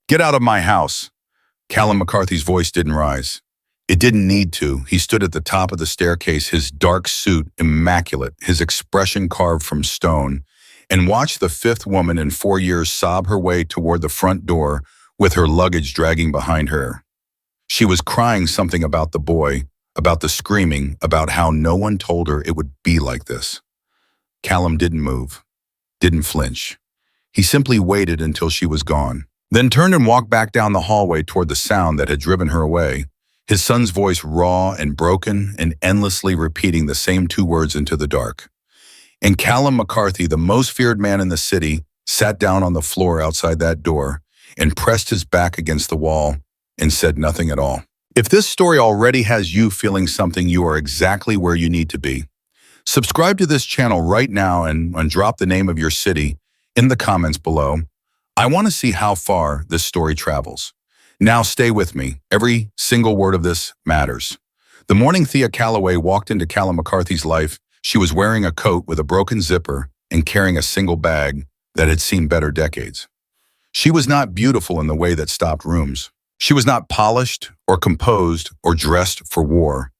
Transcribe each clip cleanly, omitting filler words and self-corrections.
Get out of my house. Callum McCarthy's voice didn't rise. It didn't need to. He stood at the top of the staircase, his dark suit immaculate, his expression carved from stone, and watched the fifth woman in 4 years sob her way toward the front door with her luggage dragging behind her. She was crying something about the boy, about the screaming, about how no one told her it would be like this. Callum didn't move, didn't flinch. He simply waited until she was gone, then turned and walked back down the hallway toward the sound that had driven her away, his son's voice raw and broken and endlessly repeating the same 2 words into the dark. And Callum McCarthy, the most feared man in the city, sat down on the floor outside that door and pressed his back against the wall and said nothing at all. If this story already has you feeling something, you are exactly where you need to be. Subscribe to this channel right now and drop the name of your city in the comments below. I want to see how far this story travels. Now stay with me. Every single word of this matters. The morning Thea Calloway walked into Callum McCarthy's life, she was wearing a coat with a broken zipper and carrying a single bag that had seen better decades. She was not beautiful in the way that stopped rooms. She was not polished or composed or dressed for war.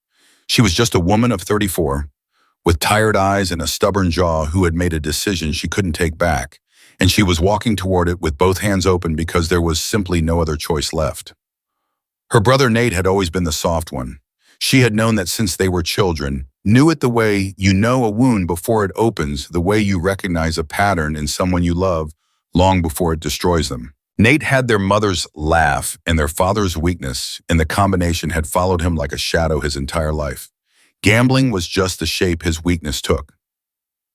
She was just a woman of 34, with tired eyes and a stubborn jaw who had made a decision she couldn't take back, and she was walking toward it with both hands open because there was simply no other choice left. Her brother Nate had always been the soft one. She had known that since they were children, knew it the way you know a wound before it opens, the way you recognize a pattern in someone you love long before it destroys them. Nate had their mother's laugh and their father's weakness, and the combination had followed him like a shadow his entire life. Gambling was just the shape his weakness took.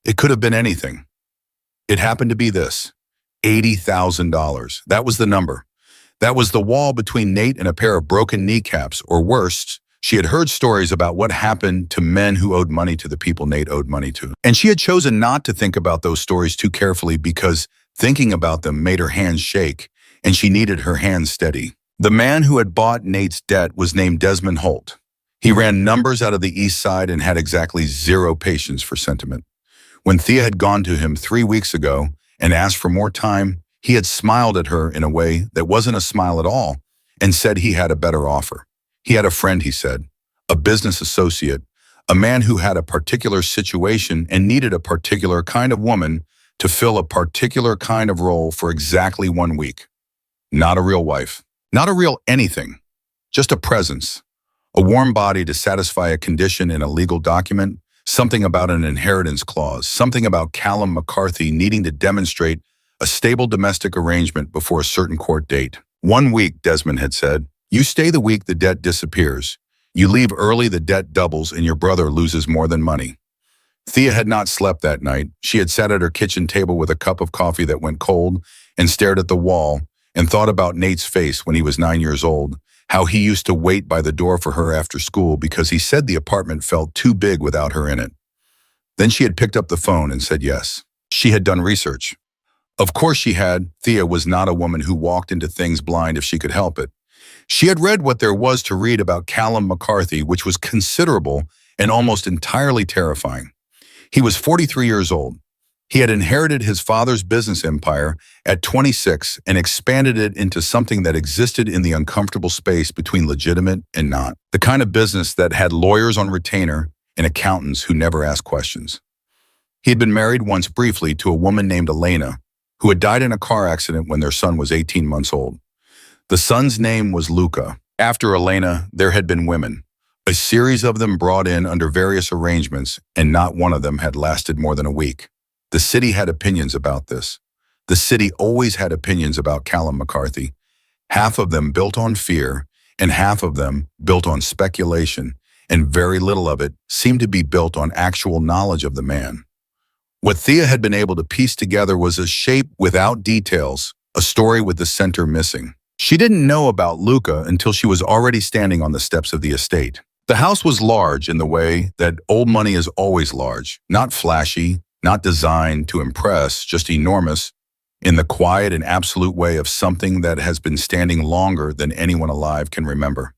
It could have been anything. It happened to be this: $80,000. That was the number. That was the wall between Nate and a pair of broken kneecaps, or worse, she had heard stories about what happened to men who owed money to the people Nate owed money to. And she had chosen not to think about those stories too carefully because thinking about them made her hands shake, and she needed her hands steady. The man who had bought Nate's debt was named Desmond Holt. He ran numbers out of the East Side and had exactly zero patience for sentiment. When Thea had gone to him 3 weeks ago and asked for more time, he had smiled at her in a way that wasn't a smile at all and said he had a better offer. He had a friend, he said, a business associate, a man who had a particular situation and needed a particular kind of woman to fill a particular kind of role for exactly 1 week. Not a real wife, not a real anything, just a presence, a warm body to satisfy a condition in a legal document, something about an inheritance clause, something about Callum McCarthy needing to demonstrate a stable domestic arrangement before a certain court date. 1 week, Desmond had said. You stay the week, the debt disappears. You leave early, the debt doubles, and your brother loses more than money. Thea had not slept that night. She had sat at her kitchen table with a cup of coffee that went cold and stared at the wall and thought about Nate's face when he was 9 years old, how he used to wait by the door for her after school because he said the apartment felt too big without her in it. Then she had picked up the phone and said yes. She had done research. Of course she had. Thea was not a woman who walked into things blind if she could help it. She had read what there was to read about Callum McCarthy, which was considerable and almost entirely terrifying. He was 43 years old. He had inherited his father's business empire at 26 and expanded it into something that existed in the uncomfortable space between legitimate and not. The kind of business that had lawyers on retainer and accountants who never asked questions. He had been married once briefly to a woman named Elena, who had died in a car accident when their son was 18 months old. The son's name was Luca. After Elena, there had been women, a series of them brought in under various arrangements, and not one of them had lasted more than a week. The city had opinions about this. The city always had opinions about Callum McCarthy. Half of them built on fear, and half of them built on speculation, and very little of it seemed to be built on actual knowledge of the man. What Thea had been able to piece together was a shape without details, a story with the center missing. She didn't know about Luca until she was already standing on the steps of the estate. The house was large in the way that old money is always large, not flashy, not designed to impress, just enormous, in the quiet and absolute way of something that has been standing longer than anyone alive can remember.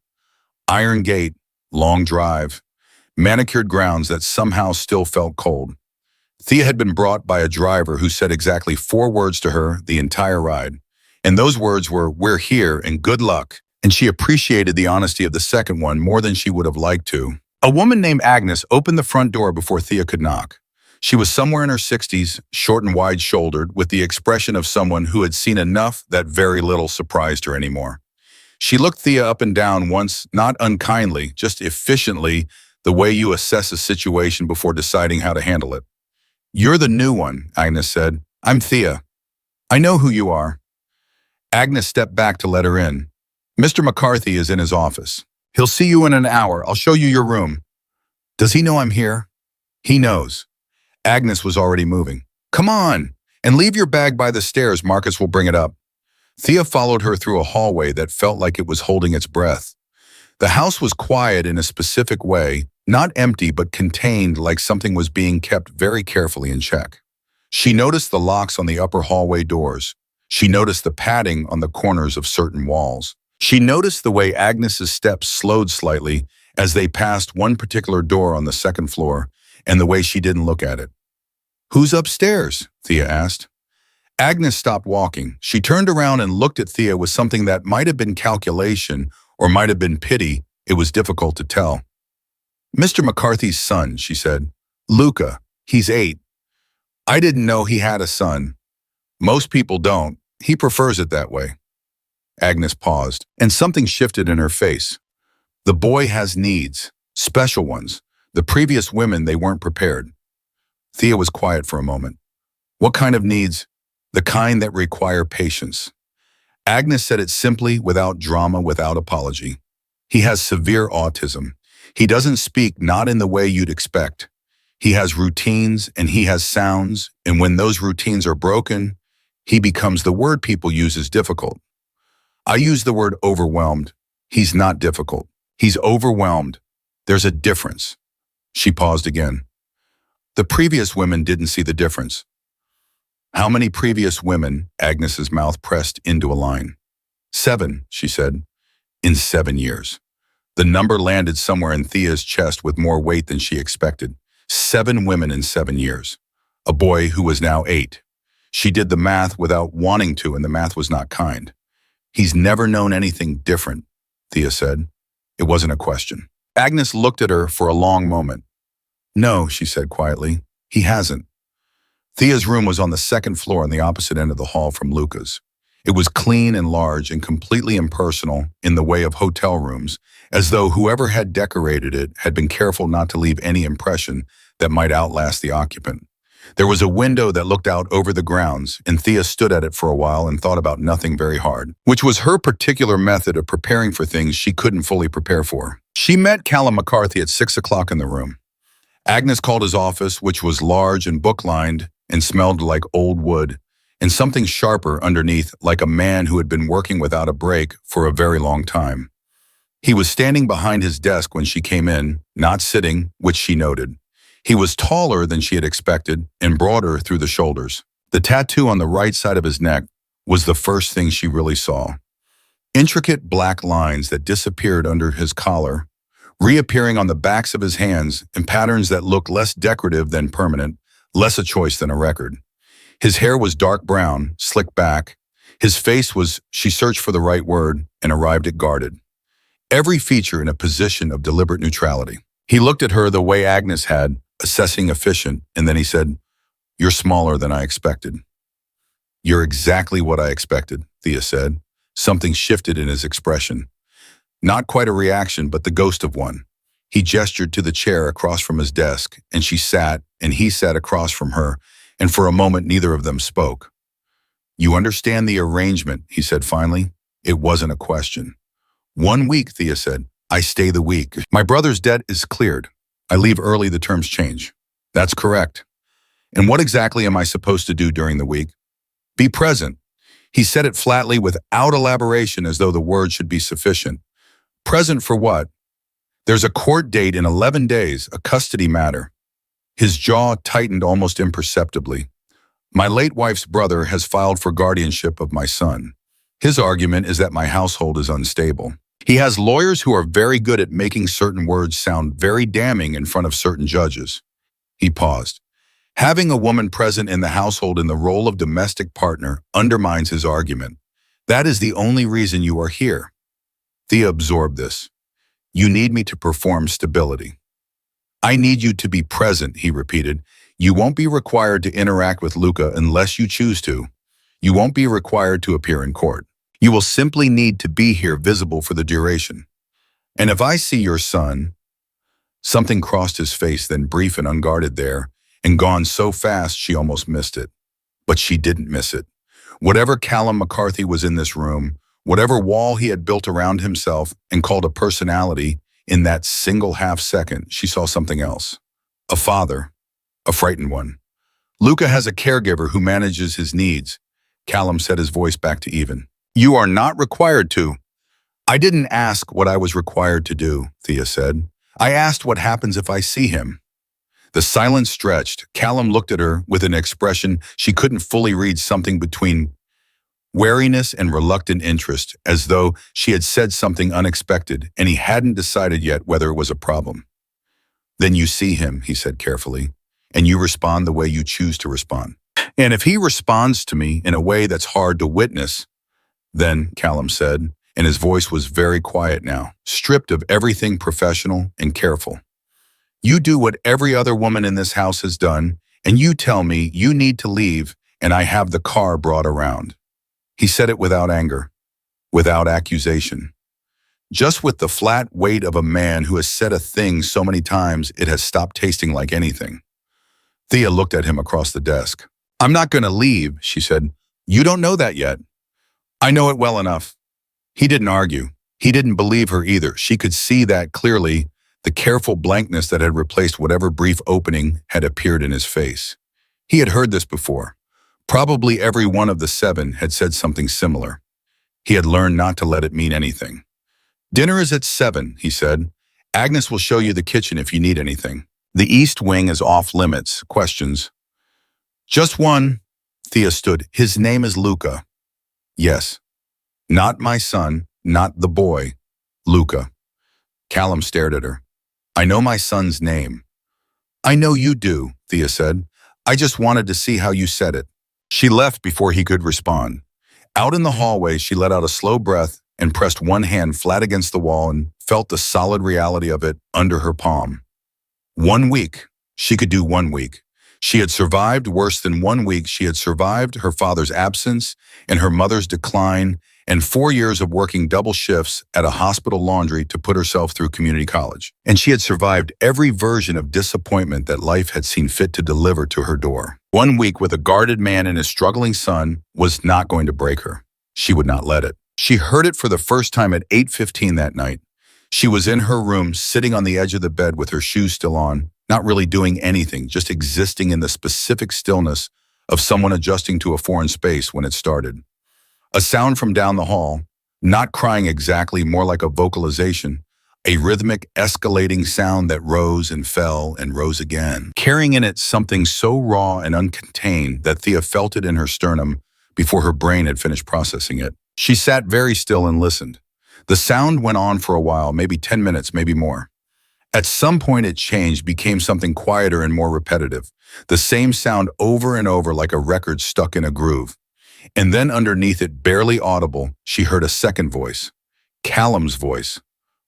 Iron gate, long drive, manicured grounds that somehow still felt cold. Thea had been brought by a driver who said exactly 4 words to her the entire ride, And those words were, "We're here and good luck." And she appreciated the honesty of the second one more than she would have liked to. A woman named Agnes opened the front door before Thea could knock. She was somewhere in her 60s, short and wide-shouldered, with the expression of someone who had seen enough that very little surprised her anymore. She looked Thea up and down once, not unkindly, just efficiently, the way you assess a situation before deciding how to handle it. "You're the new one," Agnes said. "I'm Thea. I know who you are." Agnes stepped back to let her in. "Mr. McCarthy is in his office. He'll see you in an hour. I'll show you your room." "Does he know I'm here?" "He knows." Agnes was already moving. "Come on, and leave your bag by the stairs. Marcus will bring it up." Thea followed her through a hallway that felt like it was holding its breath. The house was quiet in a specific way, not empty but contained, like something was being kept very carefully in check. She noticed the locks on the upper hallway doors. She noticed the padding on the corners of certain walls. She noticed the way Agnes's steps slowed slightly as they passed one particular door on the second floor, and the way she didn't look at it. "Who's upstairs?" Thea asked. Agnes stopped walking. She turned around and looked at Thea with something that might have been calculation or might have been pity. It was difficult to tell. "Mr. McCarthy's son," she said. "Luca. He's 8. I didn't know he had a son. Most people don't. He prefers it that way." Agnes paused, and something shifted in her face. The boy has needs, special ones. The previous women, they weren't prepared. Thea was quiet for a moment. "What kind of needs?" "The kind that require patience." Agnes said it simply, without drama, without apology. "He has severe autism. He doesn't speak, not in the way you'd expect. He has routines and he has sounds, and when those routines are broken, he becomes the word people use as difficult. I use the word overwhelmed. He's not difficult. He's overwhelmed. There's a difference." She paused again. "The previous women didn't see the difference." "How many previous women?" Agnes's mouth pressed into a line. 7, she said. "In 7 years." The number landed somewhere in Thea's chest with more weight than she expected. 7 women in 7 years. A boy who was now 8. She did the math without wanting to, and the math was not kind. "He's never known anything different," Thea said. It wasn't a question. Agnes looked at her for a long moment. "No," she said quietly. "He hasn't." Thea's room was on the second floor on the opposite end of the hall from Luca's. It was clean and large and completely impersonal in the way of hotel rooms, as though whoever had decorated it had been careful not to leave any impression that might outlast the occupant. There was a window that looked out over the grounds, and Thea stood at it for a while and thought about nothing very hard, which was her particular method of preparing for things she couldn't fully prepare for. She met Callum McCarthy at 6 o'clock in the room. Agnes called his office, which was large and book-lined and smelled like old wood, and something sharper underneath, like a man who had been working without a break for a very long time. He was standing behind his desk when she came in, not sitting, which she noted. He was taller than she had expected and broader through the shoulders. The tattoo on the right side of his neck was the first thing she really saw. Intricate black lines that disappeared under his collar, reappearing on the backs of his hands in patterns that looked less decorative than permanent, less a choice than a record. His hair was dark brown, slicked back. His face was, she searched for the right word and arrived at guarded. Every feature in a position of deliberate neutrality. He looked at her the way Agnes had, assessing efficient, and then he said, "You're smaller than I expected." "You're exactly what I expected," Thea said. Something shifted in his expression. Not quite a reaction, but the ghost of one. He gestured to the chair across from his desk, and she sat, and he sat across from her, and for a moment neither of them spoke. "You understand the arrangement," he said finally. It wasn't a question. "1 week," Thea said. "I stay the week. My brother's debt is cleared. I leave early, the terms change." "That's correct." "And what exactly am I supposed to do during the week?" "Be present." He said it flatly without elaboration, as though the word should be sufficient. "Present for what?" "There's a court date in 11 days, a custody matter." His jaw tightened almost imperceptibly. "My late wife's brother has filed for guardianship of my son. His argument is that my household is unstable. He has lawyers who are very good at making certain words sound very damning in front of certain judges." He paused. "Having a woman present in the household in the role of domestic partner undermines his argument. That is the only reason you are here. Thea absorbed this. You need me to perform stability. I need you to be present, he repeated. You won't be required to interact with Luca unless you choose to. You won't be required to appear in court. You will simply need to be here visible for the duration. And if I see your son, something crossed his face, then brief and unguarded there, and gone so fast she almost missed it. But she didn't miss it. Whatever Callum McCarthy was in this room, whatever wall he had built around himself and called a personality, in that single half second, she saw something else. A father, a frightened one. Luca has a caregiver who manages his needs. Callum set his voice back to even. You are not required to. I didn't ask what I was required to do, Thea said. I asked what happens if I see him. The silence stretched. Callum looked at her with an expression she couldn't fully read, something between wariness and reluctant interest, as though she had said something unexpected and he hadn't decided yet whether it was a problem. Then you see him, he said carefully, and you respond the way you choose to respond. And if he responds to me in a way that's hard to witness, then, Callum said, and his voice was very quiet now, stripped of everything professional and careful. You do what every other woman in this house has done, and you tell me you need to leave, and I have the car brought around. He said it without anger, without accusation, just with the flat weight of a man who has said a thing so many times it has stopped tasting like anything. Thea looked at him across the desk. I'm not going to leave, she said. You don't know that yet. I know it well enough. He didn't argue. He didn't believe her either. She could see that clearly, the careful blankness that had replaced whatever brief opening had appeared in his face. He had heard this before. Probably every one of the 7 had said something similar. He had learned not to let it mean anything. Dinner is at 7, he said. Agnes will show you the kitchen if you need anything. The East Wing is off limits. Questions? Just one. Thea stood. His name is Luca. Yes. Not my son, not the boy. Luca. Callum stared at her. I know my son's name. I know you do, Thea said. I just wanted to see how you said it. She left before he could respond. Out in the hallway, she let out a slow breath and pressed one hand flat against the wall and felt the solid reality of it under her palm. 1 week. She could do 1 week. She had survived worse than 1 week. She had survived her father's absence and her mother's decline and 4 years of working double shifts at a hospital laundry to put herself through community college. And she had survived every version of disappointment that life had seen fit to deliver to her door. 1 week with a guarded man and his struggling son was not going to break her. She would not let it. She heard it for the first time at 8:15 that night. She was in her room, sitting on the edge of the bed with her shoes still on, not really doing anything, just existing in the specific stillness of someone adjusting to a foreign space when it started. A sound from down the hall, not crying exactly, more like a vocalization, a rhythmic, escalating sound that rose and fell and rose again, carrying in it something so raw and uncontained that Thea felt it in her sternum before her brain had finished processing it. She sat very still and listened. The sound went on for a while, maybe 10 minutes, maybe more. At some point it changed, became something quieter and more repetitive. The same sound over and over like a record stuck in a groove. And then underneath it, barely audible, she heard a second voice. Callum's voice.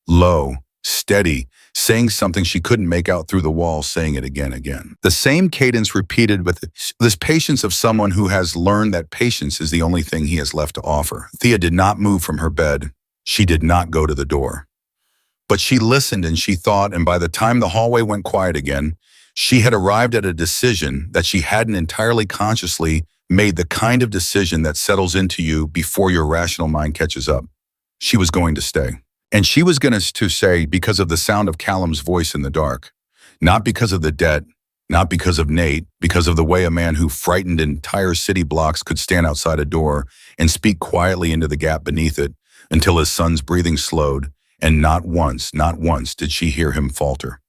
Low, steady, saying something she couldn't make out through the wall, saying it again. The same cadence repeated with this patience of someone who has learned that patience is the only thing he has left to offer. Thea did not move from her bed. She did not go to the door. But she listened and she thought, and by the time the hallway went quiet again, she had arrived at a decision that she hadn't entirely consciously made, the kind of decision that settles into you before your rational mind catches up. She was going to stay. And she was going to say because of the sound of Callum's voice in the dark. Not because of the debt, not because of Nate, because of the way a man who frightened entire city blocks could stand outside a door and speak quietly into the gap beneath it until his son's breathing slowed, and not once did she hear him falter.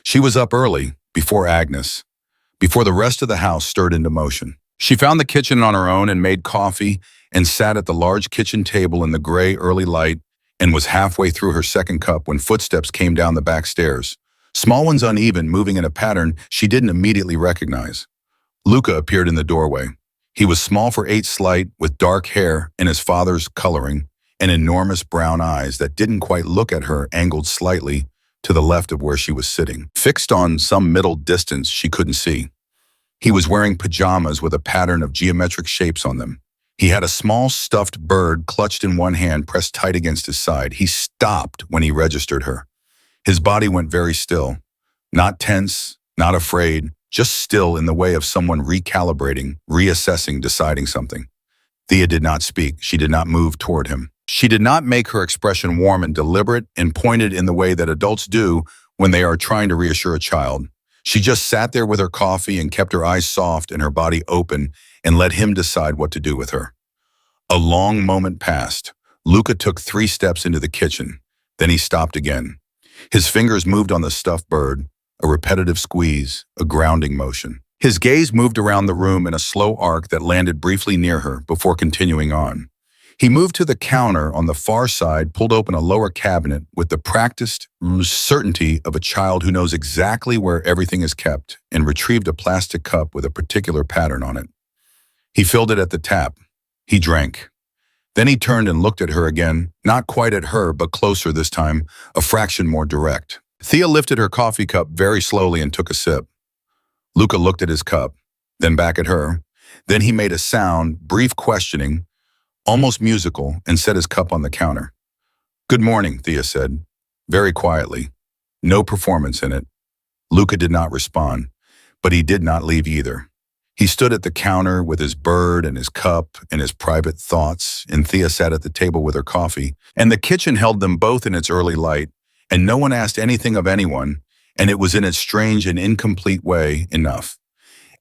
She was up early, before Agnes, before the rest of the house stirred into motion. She found the kitchen on her own and made coffee and sat at the large kitchen table in the gray early light and was halfway through her second cup when footsteps came down the back stairs. Small ones, uneven, moving in a pattern she didn't immediately recognize. Luca appeared in the doorway. He was small for 8 slight, with dark hair and his father's coloring, and enormous brown eyes that didn't quite look at her, angled slightly to the left of where she was sitting, fixed on some middle distance she couldn't see. He was wearing pajamas with a pattern of geometric shapes on them. He had a small stuffed bird clutched in one hand, pressed tight against his side. He stopped when he registered her. His body went very still, not tense, not afraid, just still, in the way of someone recalibrating, reassessing, deciding something. Thea did not speak. She did not move toward him. She did not make her expression warm and deliberate and pointed in the way that adults do when they are trying to reassure a child. She just sat there with her coffee and kept her eyes soft and her body open and let him decide what to do with her. A long moment passed. Luca took 3 steps into the kitchen. Then he stopped again. His fingers moved on the stuffed bird, a repetitive squeeze, a grounding motion. His gaze moved around the room in a slow arc that landed briefly near her before continuing on. He moved to the counter on the far side, pulled open a lower cabinet with the practiced certainty of a child who knows exactly where everything is kept, and retrieved a plastic cup with a particular pattern on it. He filled it at the tap. He drank. Then he turned and looked at her again, not quite at her, but closer this time, a fraction more direct. Thea lifted her coffee cup very slowly and took a sip. Luca looked at his cup, then back at her. Then he made a sound, brief questioning, almost musical, and set his cup on the counter. "Good morning," Thea said, very quietly. No performance in it. Luca did not respond, but he did not leave either. He stood at the counter with his bird and his cup and his private thoughts, and Thea sat at the table with her coffee, and the kitchen held them both in its early light, and no one asked anything of anyone, and it was in its strange and incomplete way enough.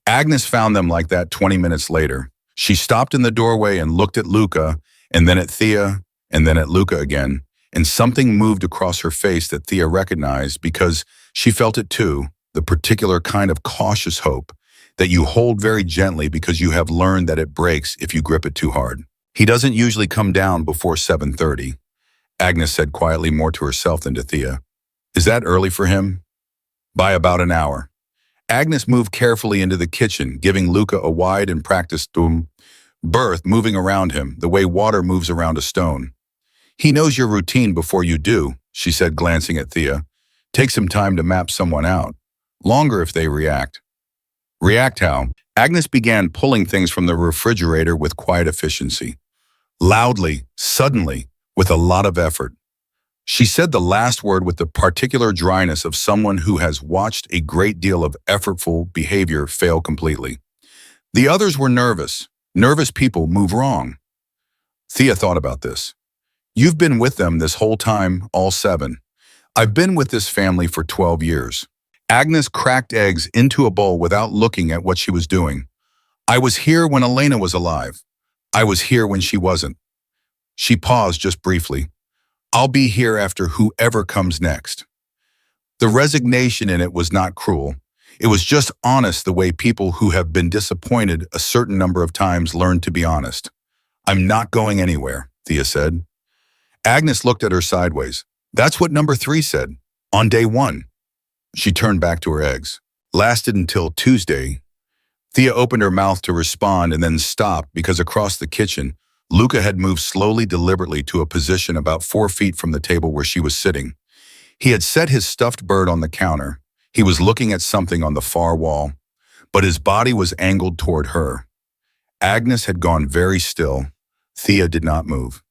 Agnes found them like that 20 minutes later. She stopped in the doorway and looked at Luca, and then at Thea, and then at Luca again, and something moved across her face that Thea recognized because she felt it too, the particular kind of cautious hope that you hold very gently because you have learned that it breaks if you grip it too hard. "He doesn't usually come down before 7:30, Agnes said quietly, more to herself than to Thea. "Is that early for him?" "By about an hour." Agnes moved carefully into the kitchen, giving Luca a wide and practiced berth, moving around him, the way water moves around a stone. "He knows your routine before you do," she said, glancing at Thea. "Take some time to map someone out. Longer if they react." "React how?" Agnes began pulling things from the refrigerator with quiet efficiency. Loudly, suddenly, with a lot of effort. She said the last word with the particular dryness of someone who has watched a great deal of effortful behavior fail completely. The others were nervous. Nervous people move wrong. Thea thought about this. "You've been with them this whole time, all 7. I've been with this family for 12 years. Agnes cracked eggs into a bowl without looking at what she was doing. "I was here when Elena was alive. I was here when she wasn't." She paused just briefly. "I'll be here after whoever comes next." The resignation in it was not cruel. It was just honest, the way people who have been disappointed a certain number of times learn to be honest. "I'm not going anywhere," Thea said. Agnes looked at her sideways. "That's what number 3 said, on day 1. She turned back to her eggs. "Lasted until Tuesday." Thea opened her mouth to respond and then stopped because across the kitchen, Luca had moved slowly, deliberately to a position about 4 feet from the table where she was sitting. He had set his stuffed bird on the counter. He was looking at something on the far wall, but his body was angled toward her. Agnes had gone very still. Thea did not move,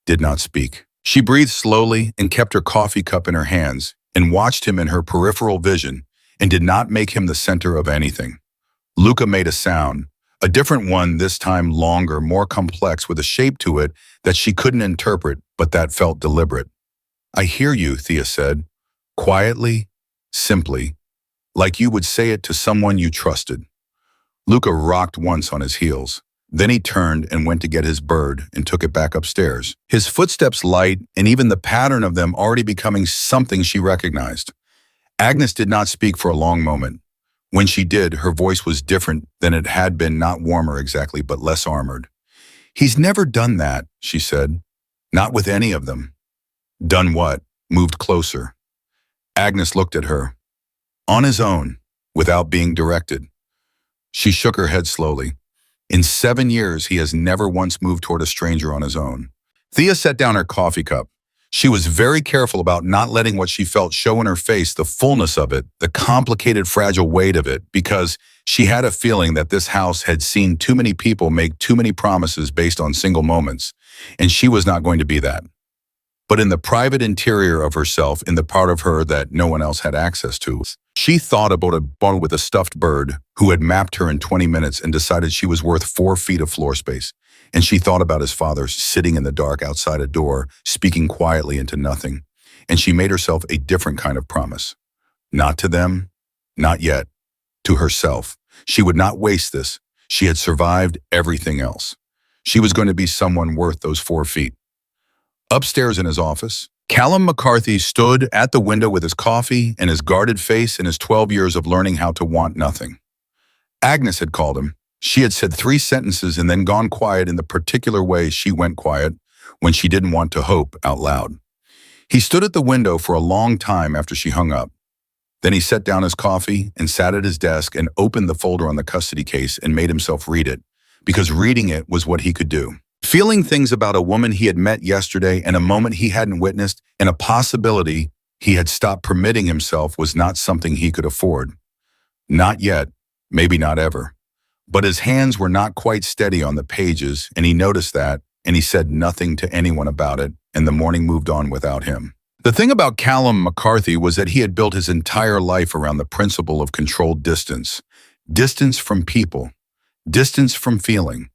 did not speak. She breathed slowly and kept her coffee cup in her hands and watched him in her peripheral vision and did not make him the center of anything. Luca made a sound. A different one, this time longer, more complex, with a shape to it that she couldn't interpret, but that felt deliberate. "I hear you," Thea said, quietly, simply, like you would say it to someone you trusted. Luca rocked once on his heels. Then he turned and went to get his bird and took it back upstairs, his footsteps light and even the pattern of them already becoming something she recognized. Agnes did not speak for a long moment. When she did, her voice was different than it had been, not warmer exactly, but less armored. "He's never done that," she said. "Not with any of them." "Done what?" Moved closer. Agnes looked at her. "On his own, without being directed." She shook her head slowly. In 7 years, he has never once moved toward a stranger on his own. Thea set down her coffee cup. She was very careful about not letting what she felt show in her face the fullness of it, the complicated, fragile weight of it, because she had a feeling that this house had seen too many people make too many promises based on single moments, and she was not going to be that. But in the private interior of herself, in the part of her that no one else had access to, she thought about a bone with a stuffed bird who had mapped her in 20 minutes and decided she was worth 4 feet of floor space. And she thought about his father sitting in the dark outside a door, speaking quietly into nothing. And she made herself a different kind of promise. Not to them, not yet. To herself. She would not waste this. She had survived everything else. She was going to be someone worth those 4 feet. Upstairs in his office, Callum McCarthy stood at the window with his coffee and his guarded face and his 12 years of learning how to want nothing. Agnes had called him. She had said 3 sentences and then gone quiet in the particular way she went quiet when she didn't want to hope out loud. He stood at the window for a long time after she hung up. Then he set down his coffee and sat at his desk and opened the folder on the custody case and made himself read it, because reading it was what he could do. Feeling things about a woman he had met yesterday and a moment he hadn't witnessed and a possibility he had stopped permitting himself was not something he could afford. Not yet, maybe not ever. But his hands were not quite steady on the pages, and he noticed that, and he said nothing to anyone about it, and the morning moved on without him. The thing about Callum McCarthy was that he had built his entire life around the principle of controlled distance. Distance from people. Distance from feeling.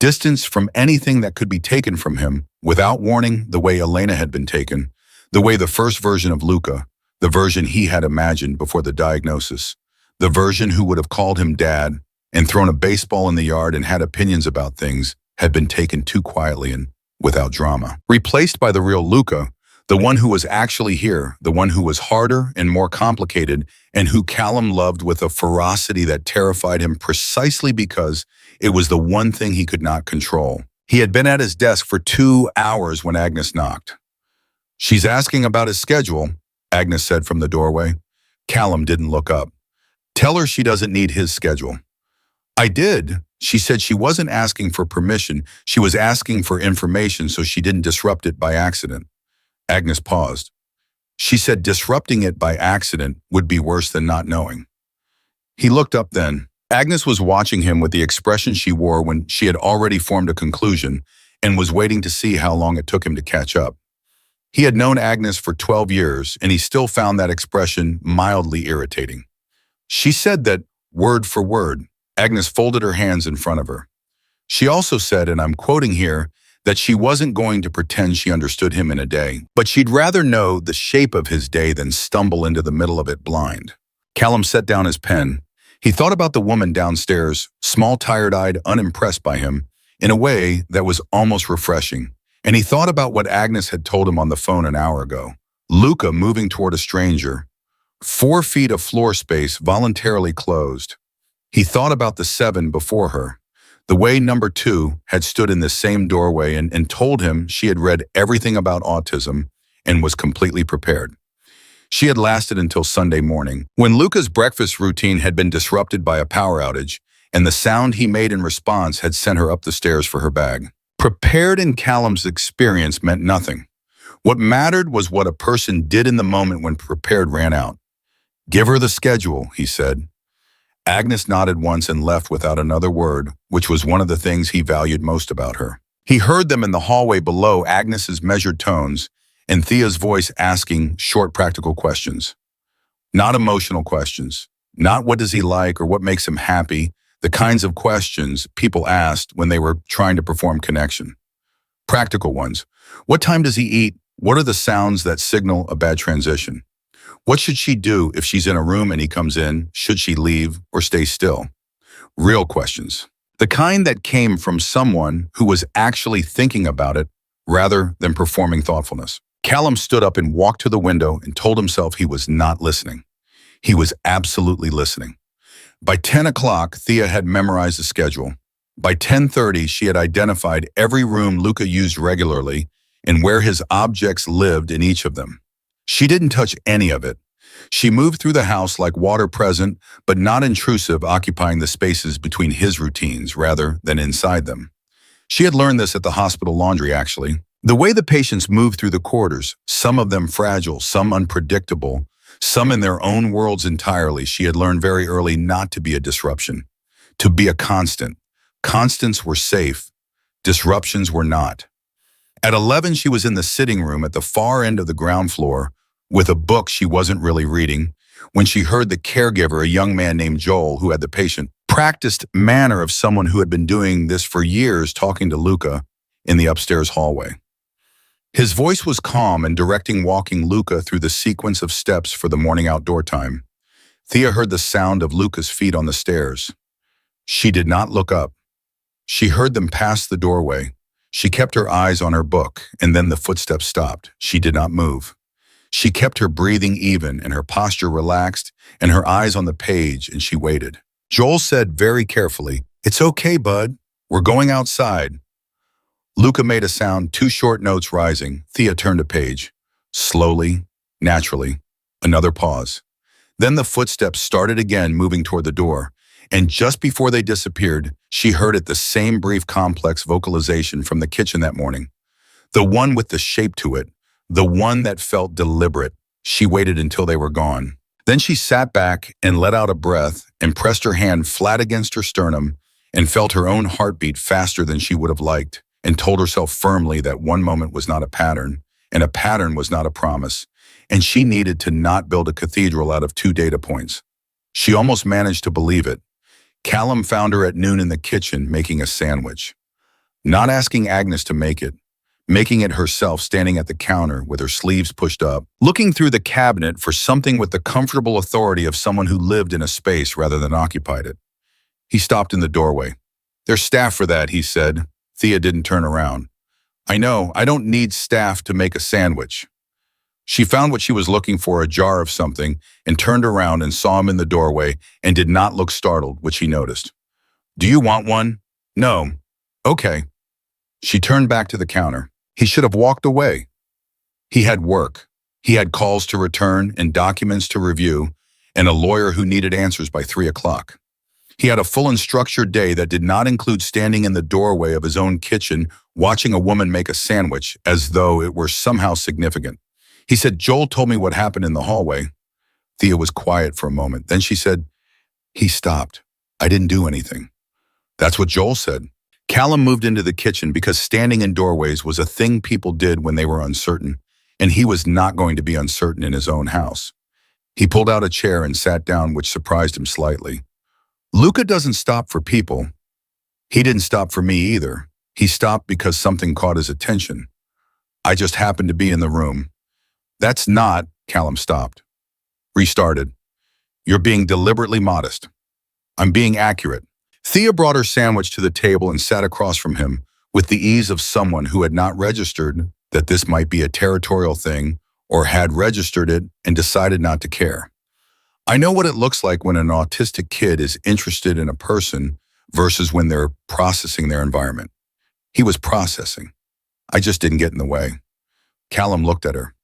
Distance from anything that could be taken from him without warning, the way Elena had been taken, the way the first version of Luca, the version he had imagined before the diagnosis, the version who would have called him dad and thrown a baseball in the yard and had opinions about things, had been taken too quietly and without drama. Replaced by the real Luca, the one who was actually here, the one who was harder and more complicated, and who Callum loved with a ferocity that terrified him precisely because it was the one thing he could not control. He had been at his desk for 2 hours when Agnes knocked. "She's asking about his schedule," Agnes said from the doorway. Callum didn't look up. "Tell her she doesn't need his schedule." "I did. She said she wasn't asking for permission. She was asking for information so she didn't disrupt it by accident." Agnes paused. She said disrupting it by accident would be worse than not knowing. He looked up then. Agnes was watching him with the expression she wore when she had already formed a conclusion and was waiting to see how long it took him to catch up. He had known Agnes for 12 years, and he still found that expression mildly irritating. She said that, word for word. Agnes folded her hands in front of her. She also said, and I'm quoting here, that she wasn't going to pretend she understood him in a day, but she'd rather know the shape of his day than stumble into the middle of it blind. Callum set down his pen. He thought about the woman downstairs, small, tired-eyed, unimpressed by him, in a way that was almost refreshing. And he thought about what Agnes had told him on the phone an hour ago. Luca moving toward a stranger. 4 feet of floor space voluntarily closed. He thought about the 7 before her. The way number 2 had stood in the same doorway and told him she had read everything about autism and was completely prepared. She had lasted until Sunday morning, when Luca's breakfast routine had been disrupted by a power outage, and the sound he made in response had sent her up the stairs for her bag. Prepared in Callum's experience meant nothing. What mattered was what a person did in the moment when prepared ran out. "Give her the schedule," he said. Agnes nodded once and left without another word, which was one of the things he valued most about her. He heard them in the hallway below, Agnes's measured tones, and Thea's voice asking short, practical questions. Not emotional questions. Not what does he like or what makes him happy, the kinds of questions people asked when they were trying to perform connection. Practical ones. What time does he eat? What are the sounds that signal a bad transition? What should she do if she's in a room and he comes in? Should she leave or stay still? Real questions. The kind that came from someone who was actually thinking about it rather than performing thoughtfulness. Callum stood up and walked to the window and told himself he was not listening. He was absolutely listening. By 10 o'clock, Thea had memorized the schedule. By 10:30, she had identified every room Luca used regularly and where his objects lived in each of them. She didn't touch any of it. She moved through the house like water present, but not intrusive, occupying the spaces between his routines rather than inside them. She had learned this at the hospital laundry, actually. The way the patients moved through the corridors, some of them fragile, some unpredictable, some in their own worlds entirely, she had learned very early not to be a disruption, to be a constant. Constants were safe, disruptions were not. At 11, she was in the sitting room at the far end of the ground floor with a book she wasn't really reading when she heard the caregiver, a young man named Joel, who had the patient, practiced manner of someone who had been doing this for years, talking to Luca in the upstairs hallway. His voice was calm and directing walking Luca through the sequence of steps for the morning outdoor time. Thea heard the sound of Luca's feet on the stairs. She did not look up. She heard them pass the doorway. She kept her eyes on her book, and then the footsteps stopped. She did not move. She kept her breathing even and her posture relaxed and her eyes on the page, and she waited. Joel said very carefully, "It's okay, bud. We're going outside." Luca made a sound, 2 short notes rising. Thea turned a page. Slowly, naturally, another pause. Then the footsteps started again, moving toward the door. And just before they disappeared, she heard it, the same brief, complex vocalization from the kitchen that morning. The one with the shape to it, the one that felt deliberate. She waited until they were gone. Then she sat back and let out a breath and pressed her hand flat against her sternum and felt her own heartbeat faster than she would have liked, and told herself firmly that one moment was not a pattern, and a pattern was not a promise, and she needed to not build a cathedral out of 2 data points. She almost managed to believe it. Callum found her at noon in the kitchen making a sandwich. Not asking Agnes to make it, making it herself, standing at the counter with her sleeves pushed up, looking through the cabinet for something with the comfortable authority of someone who lived in a space rather than occupied it. He stopped in the doorway. "There's staff for that," he said. Thea didn't turn around. "I know, I don't need staff to make a sandwich." She found what she was looking for, a jar of something, and turned around and saw him in the doorway and did not look startled, which he noticed. "Do you want one?" "No." "Okay." She turned back to the counter. He should have walked away. He had work. He had calls to return and documents to review and a lawyer who needed answers by 3 o'clock. He had a full and structured day that did not include standing in the doorway of his own kitchen watching a woman make a sandwich as though it were somehow significant. He said, "Joel told me what happened in the hallway." Thea was quiet for a moment. Then she said, "He stopped. I didn't do anything." "That's what Joel said." Callum moved into the kitchen because standing in doorways was a thing people did when they were uncertain, and he was not going to be uncertain in his own house. He pulled out a chair and sat down, which surprised him slightly. Luca doesn't stop for people. He didn't stop for me either. He stopped because something caught his attention. I just happened to be in the room. "That's not," Callum stopped. Restarted. "You're being deliberately modest." "I'm being accurate." Thea brought her sandwich to the table and sat across from him with the ease of someone who had not registered that this might be a territorial thing or had registered it and decided not to care. "I know what it looks like when an autistic kid is interested in a person versus when they're processing their environment." He was processing. "I just didn't get in the way." Callum looked at her.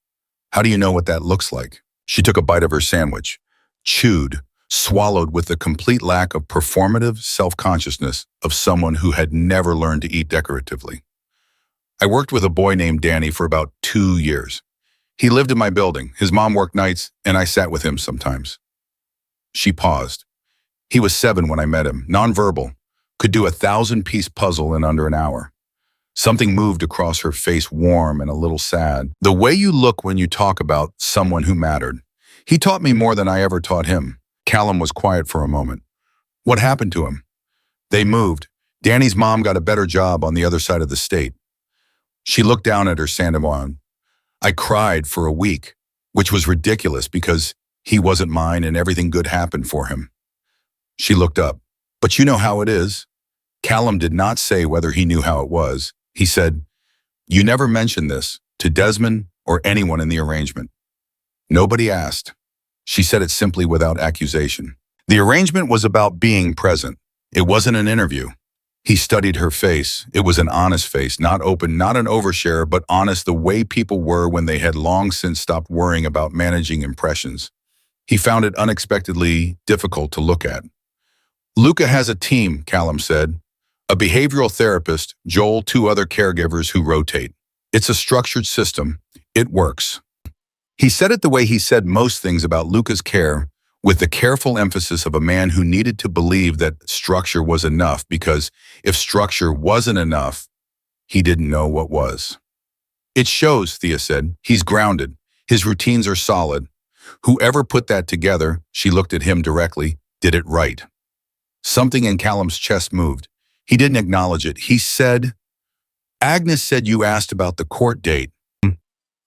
"How do you know what that looks like?" She took a bite of her sandwich, chewed, swallowed with the complete lack of performative self-consciousness of someone who had never learned to eat decoratively. "I worked with a boy named Danny for about 2 years. He lived in my building. His mom worked nights, and I sat with him sometimes." She paused. "He was 7 when I met him, nonverbal, could do a 1,000-piece puzzle in under an hour." Something moved across her face, warm and a little sad. "The way you look when you talk about someone who mattered. He taught me more than I ever taught him." Callum was quiet for a moment. "What happened to him?" "They moved. Danny's mom got a better job on the other side of the state." She looked down at her sandwich. "I cried for a week, which was ridiculous because he wasn't mine and everything good happened for him." She looked up. "But you know how it is." Callum did not say whether he knew how it was. He said, "You never mentioned this to Desmond or anyone in the arrangement." "Nobody asked." She said it simply without accusation. The arrangement was about being present. It wasn't an interview. He studied her face. It was an honest face, not open, not an overshare, but honest, the way people were when they had long since stopped worrying about managing impressions. He found it unexpectedly difficult to look at. Luca has a team, Callum said. A behavioral therapist, Joel, two other caregivers who rotate. It's a structured system. It works. He said it the way he said most things about Luca's care, with the careful emphasis of a man who needed to believe that structure was enough, because if structure wasn't enough, he didn't know what was. It shows, Thea said. He's grounded. His routines are solid. Whoever put that together, she looked at him directly, did it right. Something in Callum's chest moved. He didn't acknowledge it. He said, Agnes said you asked about the court date.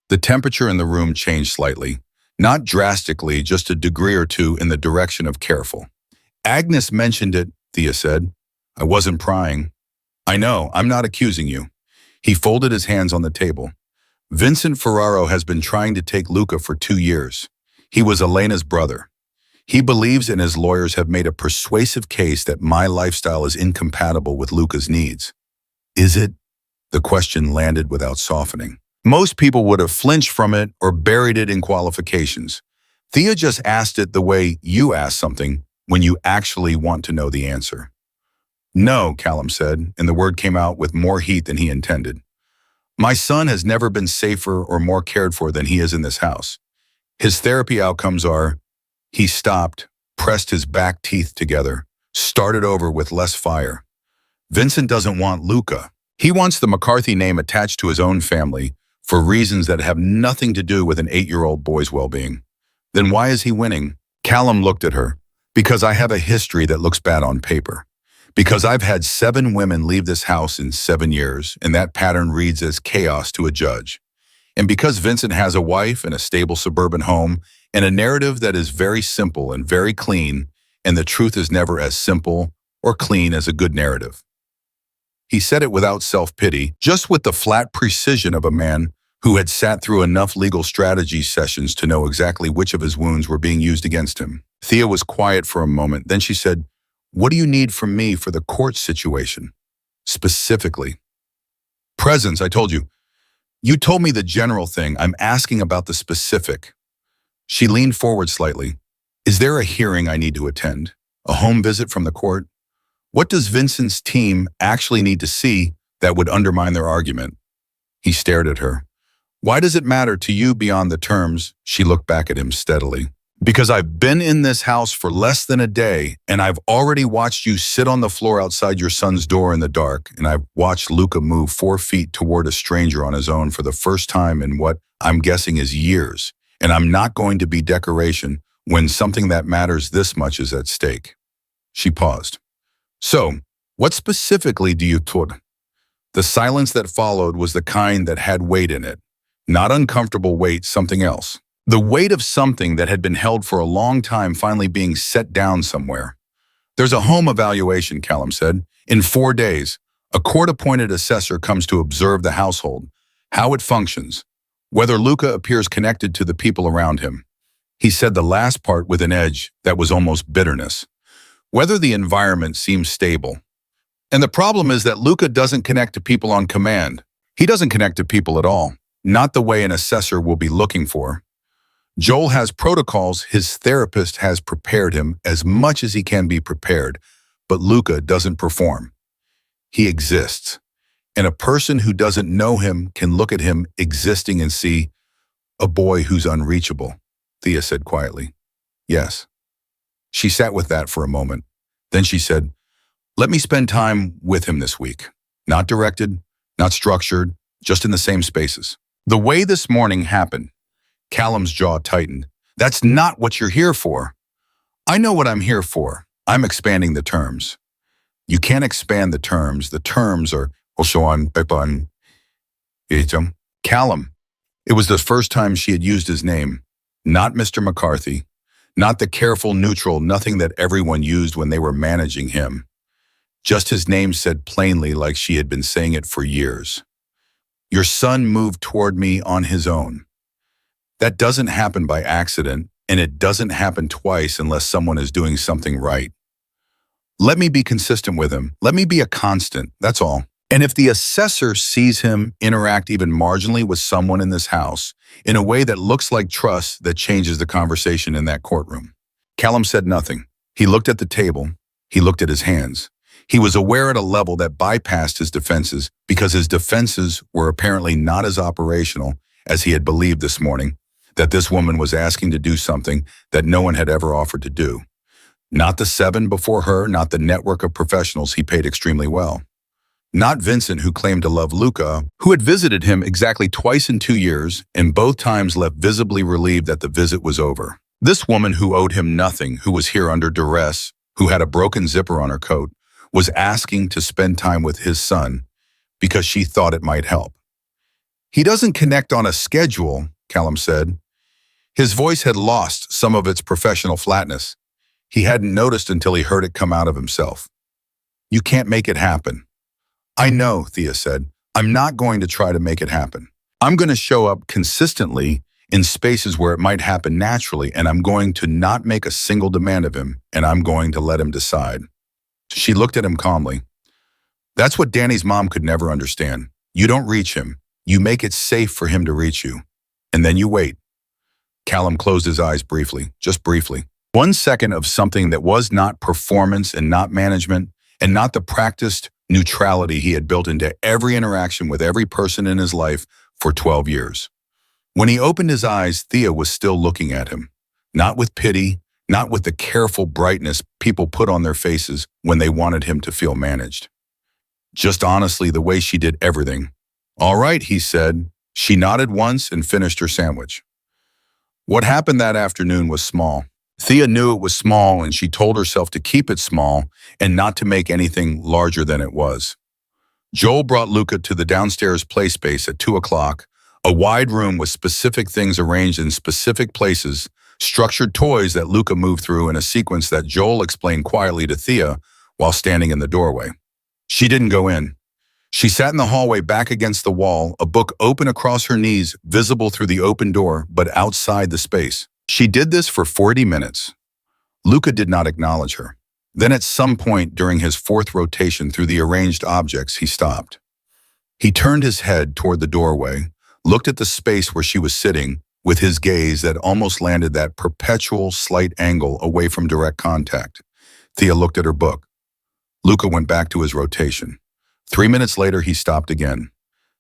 The temperature in the room changed slightly. Not drastically, just a degree or two in the direction of careful. Agnes mentioned it, Thea said. I wasn't prying. I know, I'm not accusing you. He folded his hands on the table. Vincent Ferraro has been trying to take Luca for 2 years. He was Elena's brother. He believes and his lawyers have made a persuasive case that my lifestyle is incompatible with Luca's needs. Is it? The question landed without softening. Most people would have flinched from it or buried it in qualifications. Thea just asked it the way you ask something when you actually want to know the answer. No, Callum said, and the word came out with more heat than he intended. My son has never been safer or more cared for than he is in this house. His therapy outcomes are, he stopped, pressed his back teeth together, started over with less fire. Vincent doesn't want Luca. He wants the McCarthy name attached to his own family for reasons that have nothing to do with an 8-year-old boy's well-being. Then why is he winning? Callum looked at her. Because I have a history that looks bad on paper. Because I've had 7 women leave this house in 7 years, and that pattern reads as chaos to a judge. And because Vincent has a wife and a stable suburban home, and a narrative that is very simple and very clean, and the truth is never as simple or clean as a good narrative. He said it without self-pity, just with the flat precision of a man who had sat through enough legal strategy sessions to know exactly which of his wounds were being used against him. Thea was quiet for a moment, then she said, What do you need from me for the court situation? Specifically. Presence, I told you. You told me the general thing. I'm asking about the specific. She leaned forward slightly. Is there a hearing I need to attend? A home visit from the court? What does Vincent's team actually need to see that would undermine their argument? He stared at her. Why does it matter to you beyond the terms? She looked back at him steadily. Because I've been in this house for less than a day, and I've already watched you sit on the floor outside your son's door in the dark, and I've watched Luca move 4 feet toward a stranger on his own for the first time in what I'm guessing is years. And I'm not going to be decoration when something that matters this much is at stake. She paused. So, what specifically do you taught? The silence that followed was the kind that had weight in it. Not uncomfortable weight, something else. The weight of something that had been held for a long time finally being set down somewhere. There's a home evaluation, Callum said. In 4 days, a court-appointed assessor comes to observe the household, how it functions, whether Luca appears connected to the people around him. He said the last part with an edge that was almost bitterness. Whether the environment seems stable. And the problem is that Luca doesn't connect to people on command. He doesn't connect to people at all. Not the way an assessor will be looking for. Joel has protocols. His therapist has prepared him as much as he can be prepared, but Luca doesn't perform. He exists. And a person who doesn't know him can look at him existing and see a boy who's unreachable, Thea said quietly. Yes. She sat with that for a moment. Then she said, let me spend time with him this week. Not directed, not structured, just in the same spaces. The way this morning happened, Callum's jaw tightened. That's not what you're here for. I know what I'm here for. I'm expanding the terms. You can't expand the terms. The terms are Callum. It was the first time she had used his name. Not Mr. McCarthy. Not the careful neutral, nothing that everyone used when they were managing him. Just his name said plainly, like she had been saying it for years. Your son moved toward me on his own. That doesn't happen by accident, and it doesn't happen twice unless someone is doing something right. Let me be consistent with him. Let me be a constant, that's all. And if the assessor sees him interact even marginally with someone in this house in a way that looks like trust, that changes the conversation in that courtroom. Callum said nothing. He looked at the table. He looked at his hands. He was aware at a level that bypassed his defenses because his defenses were apparently not as operational as he had believed this morning, that this woman was asking to do something that no one had ever offered to do. Not the 7 before her, not the network of professionals he paid extremely well. Not Vincent, who claimed to love Luca, who had visited him exactly twice in 2 years, and both times left visibly relieved that the visit was over. This woman who owed him nothing, who was here under duress, who had a broken zipper on her coat, was asking to spend time with his son because she thought it might help. He doesn't connect on a schedule, Callum said. His voice had lost some of its professional flatness. He hadn't noticed until he heard it come out of himself. You can't make it happen. I know, Thea said. I'm not going to try to make it happen. I'm going to show up consistently in spaces where it might happen naturally, and I'm going to not make a single demand of him, and I'm going to let him decide. She looked at him calmly. That's what Danny's mom could never understand. You don't reach him. You make it safe for him to reach you. And then you wait. Callum closed his eyes briefly, just briefly. 1 second of something that was not performance and not management and not the practiced neutrality he had built into every interaction with every person in his life for 12 years. When he opened his eyes, Thea was still looking at him, not with pity, not with the careful brightness people put on their faces when they wanted him to feel managed. Just honestly, the way she did everything. All right, he said. She nodded once and finished her sandwich. What happened that afternoon was small. Thea knew it was small, and she told herself to keep it small and not to make anything larger than it was. Joel brought Luca to the downstairs play space at 2 o'clock, a wide room with specific things arranged in specific places, structured toys that Luca moved through in a sequence that Joel explained quietly to Thea while standing in the doorway. She didn't go in. She sat in the hallway back against the wall, a book open across her knees, visible through the open door, but outside the space. She did this for 40 minutes. Luca did not acknowledge her. Then at some point during his 4th rotation through the arranged objects, he stopped. He turned his head toward the doorway, looked at the space where she was sitting, with his gaze that almost landed that perpetual slight angle away from direct contact. Thea looked at her book. Luca went back to his rotation. 3 minutes later, he stopped again.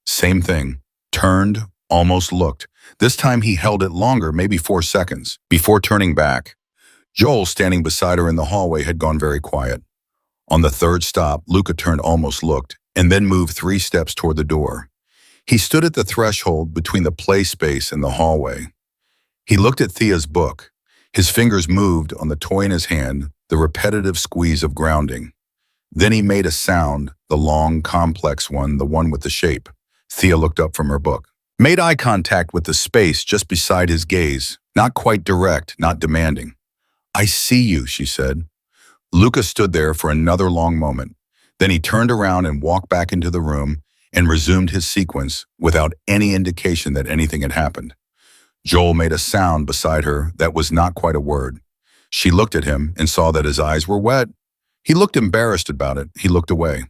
Same thing. Turned, almost looked. This time he held it longer, maybe 4 seconds, before turning back. Joel, standing beside her in the hallway, had gone very quiet. On the 3rd stop, Luca turned, almost looked, and then moved 3 steps toward the door. He stood at the threshold between the play space and the hallway. He looked at Thea's book. His fingers moved on the toy in his hand, the repetitive squeeze of grounding. Then he made a sound, the long, complex one, the one with the shape. Thea looked up from her book. Made eye contact with the space just beside his gaze, not quite direct, not demanding. I see you, she said. Luca stood there for another long moment. Then he turned around and walked back into the room and resumed his sequence without any indication that anything had happened. Joel made a sound beside her that was not quite a word. She looked at him and saw that his eyes were wet. He looked embarrassed about it. He looked away.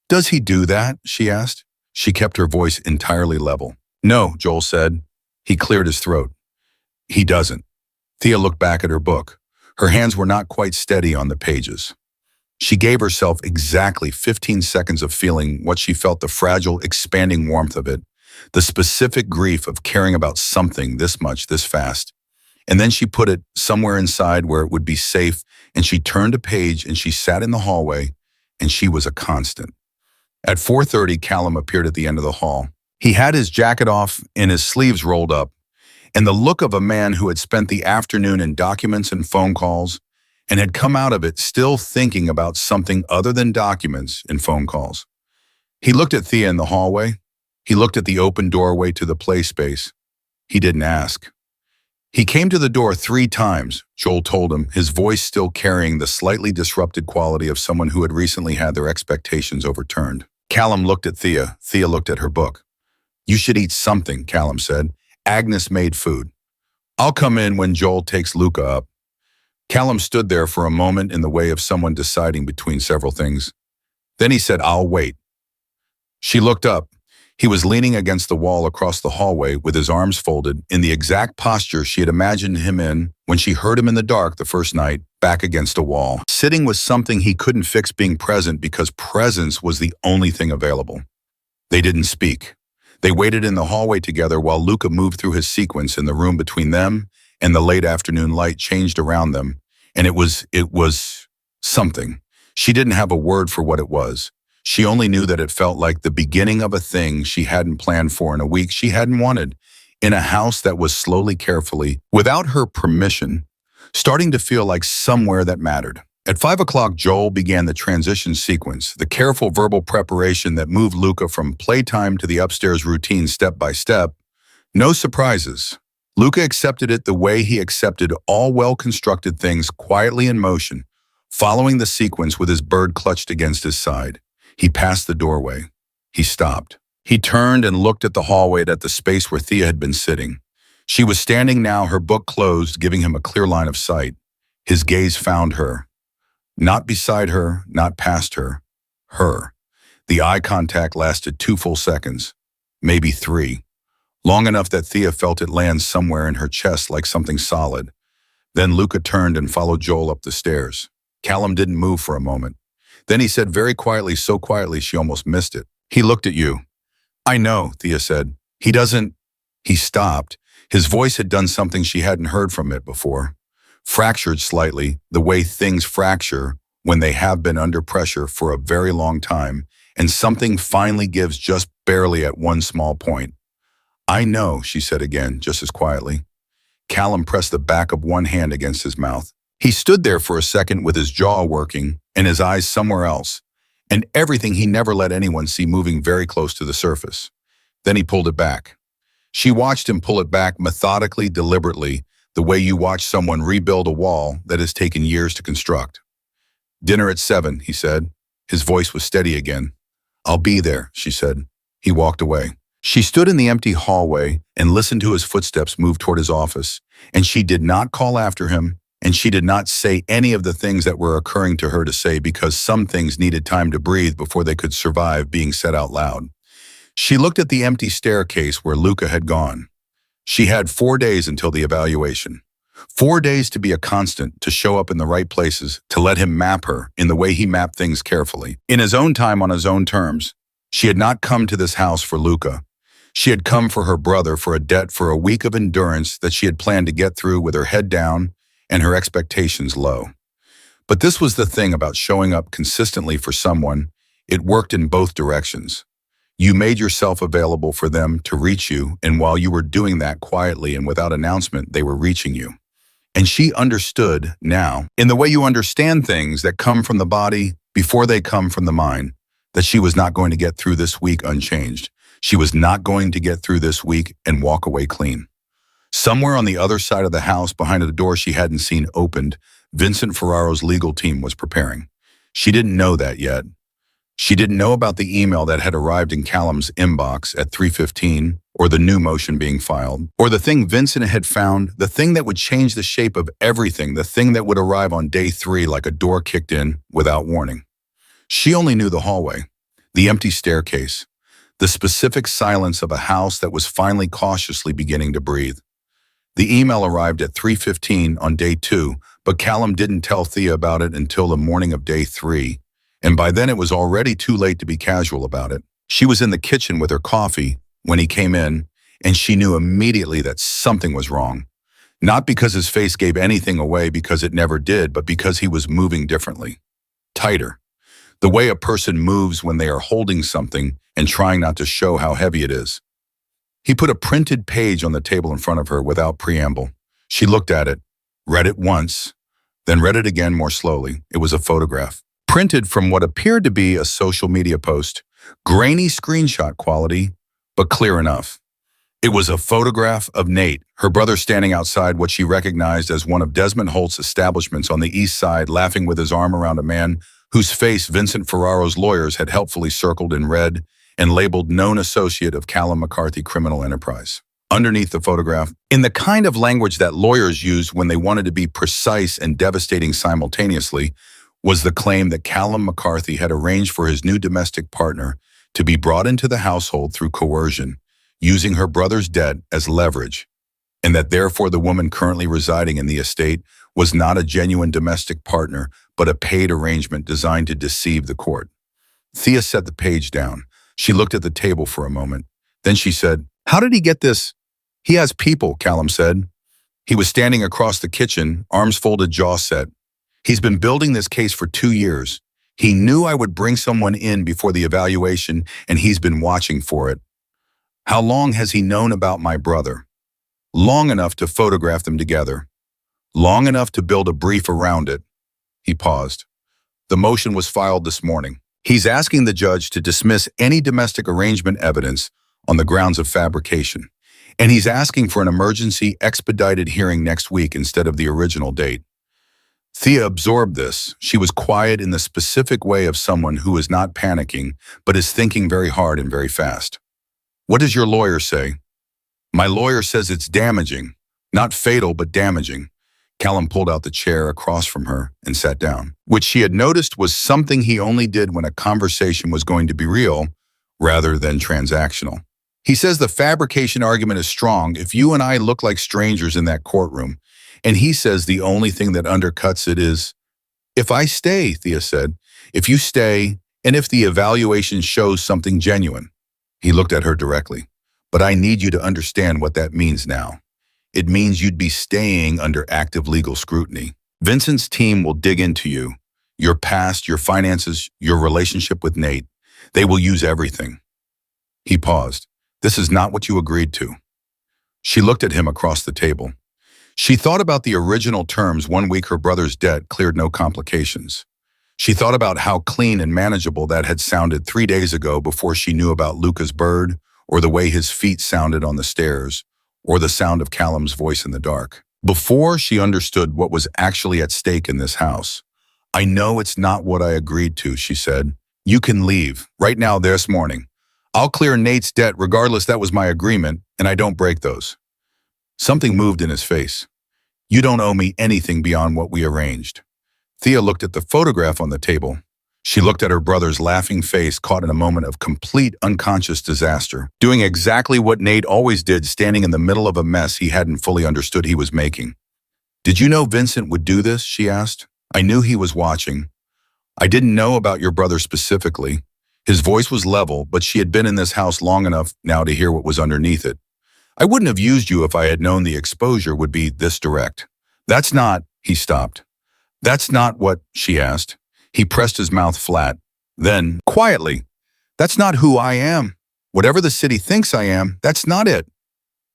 Does he do that? She asked. She kept her voice entirely level. No, Joel said. He cleared his throat. He doesn't. Thea looked back at her book. Her hands were not quite steady on the pages. She gave herself exactly 15 seconds of feeling what she felt, the fragile, expanding warmth of it, the specific grief of caring about something this much, this fast. And then she put it somewhere inside where it would be safe, and she turned a page and she sat in the hallway, and she was a constant. At 4:30, Callum appeared at the end of the hall. He had his jacket off and his sleeves rolled up, and the look of a man who had spent the afternoon in documents and phone calls and had come out of it still thinking about something other than documents and phone calls. He looked at Thea in the hallway. He looked at the open doorway to the play space. He didn't ask. He came to the door 3 times, Joel told him, his voice still carrying the slightly disrupted quality of someone who had recently had their expectations overturned. Callum looked at Thea. Thea looked at her book. You should eat something, Callum said. Agnes made food. I'll come in when Joel takes Luca up. Callum stood there for a moment in the way of someone deciding between several things. Then he said, I'll wait. She looked up. He was leaning against the wall across the hallway with his arms folded in the exact posture she had imagined him in when she heard him in the dark the first night, back against a wall. Sitting was something he couldn't fix being present because presence was the only thing available. They didn't speak. They waited in the hallway together while Luca moved through his sequence in the room between them, and the late afternoon light changed around them, and it was something. She didn't have a word for what it was. She only knew that it felt like the beginning of a thing she hadn't planned for in a week she hadn't wanted, in a house that was slowly, carefully, without her permission, starting to feel like somewhere that mattered. At 5 o'clock, Joel began the transition sequence, the careful verbal preparation that moved Luca from playtime to the upstairs routine step by step. No surprises. Luca accepted it the way he accepted all well-constructed things, quietly in motion, following the sequence with his bird clutched against his side. He passed the doorway. He stopped. He turned and looked at the hallway at the space where Thea had been sitting. She was standing now, her book closed, giving him a clear line of sight. His gaze found her. Not beside her, not past her. Her. The eye contact lasted 2 full seconds, maybe 3. Long enough that Thea felt it land somewhere in her chest like something solid. Then Luca turned and followed Joel up the stairs. Callum didn't move for a moment. Then he said very quietly, so quietly she almost missed it. "He looked at you." "I know," Thea said. "He doesn't." He stopped. His voice had done something she hadn't heard from it before. Fractured slightly, the way things fracture when they have been under pressure for a very long time, and something finally gives just barely at one small point. "I know," she said again, just as quietly. Callum pressed the back of one hand against his mouth. He stood there for a second with his jaw working and his eyes somewhere else, and everything he never let anyone see moving very close to the surface. Then he pulled it back. She watched him pull it back methodically, deliberately, the way you watch someone rebuild a wall that has taken years to construct. "Dinner at 7, he said. His voice was steady again. "I'll be there," she said. He walked away. She stood in the empty hallway and listened to his footsteps move toward his office, and she did not call after him, and she did not say any of the things that were occurring to her to say because some things needed time to breathe before they could survive being said out loud. She looked at the empty staircase where Luca had gone. She had 4 days until the evaluation. 4 days to be a constant, to show up in the right places, to let him map her in the way he mapped things carefully, in his own time on his own terms. She had not come to this house for Luca. She had come for her brother, for a debt, for a week of endurance that she had planned to get through with her head down and her expectations low. But this was the thing about showing up consistently for someone. It worked in both directions. You made yourself available for them to reach you, and while you were doing that quietly and without announcement, they were reaching you. And she understood now, in the way you understand things that come from the body before they come from the mind, that she was not going to get through this week unchanged. She was not going to get through this week and walk away clean. Somewhere on the other side of the house, behind a door she hadn't seen opened, Vincent Ferraro's legal team was preparing. She didn't know that yet. She didn't know about the email that had arrived in Callum's inbox at 3:15, or the new motion being filed, or the thing Vincent had found, the thing that would change the shape of everything, the thing that would arrive on day 3 like a door kicked in without warning. She only knew the hallway, the empty staircase, the specific silence of a house that was finally cautiously beginning to breathe. The email arrived at 3:15 on day 2, but Callum didn't tell Thea about it until the morning of day 3. And by then it was already too late to be casual about it. She was in the kitchen with her coffee when he came in, and she knew immediately that something was wrong. Not because his face gave anything away, because it never did, but because he was moving differently. Tighter. The way a person moves when they are holding something and trying not to show how heavy it is. He put a printed page on the table in front of her without preamble. She looked at it, read it once, then read it again more slowly. It was a photograph. Printed from what appeared to be a social media post, grainy screenshot quality, but clear enough. It was a photograph of Nate, her brother, standing outside what she recognized as one of Desmond Holt's establishments on the east side, laughing with his arm around a man whose face Vincent Ferraro's lawyers had helpfully circled in red and labeled known associate of Callum McCarthy criminal enterprise. Underneath the photograph, in the kind of language that lawyers used when they wanted to be precise and devastating simultaneously, was the claim that Callum McCarthy had arranged for his new domestic partner to be brought into the household through coercion, using her brother's debt as leverage, and that therefore the woman currently residing in the estate was not a genuine domestic partner, but a paid arrangement designed to deceive the court. Thea set the page down. She looked at the table for a moment. Then she said, "How did he get this?" "He has people," Callum said. He was standing across the kitchen, arms folded, jaw set. "He's been building this case for 2 years. He knew I would bring someone in before the evaluation, and he's been watching for it." "How long has he known about my brother?" "Long enough to photograph them together. Long enough to build a brief around it." He paused. "The motion was filed this morning. He's asking the judge to dismiss any domestic arrangement evidence on the grounds of fabrication. And he's asking for an emergency expedited hearing next week instead of the original date." Thea absorbed this. She was quiet in the specific way of someone who is not panicking, but is thinking very hard and very fast. "What does your lawyer say?" "My lawyer says it's damaging. Not fatal, but damaging." Callum pulled out the chair across from her and sat down, which she had noticed was something he only did when a conversation was going to be real rather than transactional. "He says the fabrication argument is strong if you and I look like strangers in that courtroom, and he says the only thing that undercuts it is..." "If I stay," Thea said, "if you stay, and if the evaluation shows something genuine." He looked at her directly. "But I need you to understand what that means now. It means you'd be staying under active legal scrutiny. Vincent's team will dig into you, your past, your finances, your relationship with Nate. They will use everything." He paused. "This is not what you agreed to." She looked at him across the table. She thought about the original terms 1 week her brother's debt cleared no complications. She thought about how clean and manageable that had sounded 3 days ago before she knew about Luca's bird, or the way his feet sounded on the stairs, or the sound of Callum's voice in the dark. Before she understood what was actually at stake in this house. "I know it's not what I agreed to," she said. "You can leave, right now this morning. I'll clear Nate's debt regardless, that was my agreement, and I don't break those." Something moved in his face. "You don't owe me anything beyond what we arranged." Thea looked at the photograph on the table. She looked at her brother's laughing face, caught in a moment of complete unconscious disaster, doing exactly what Nate always did, standing in the middle of a mess he hadn't fully understood he was making. "Did you know Vincent would do this?" she asked. "I knew he was watching. I didn't know about your brother specifically." His voice was level, but she had been in this house long enough now to hear what was underneath it. "I wouldn't have used you if I had known the exposure would be this direct." "That's not..." He stopped. "That's not what..." she asked. He pressed his mouth flat. Then, quietly, "That's not who I am. Whatever the city thinks I am, that's not it."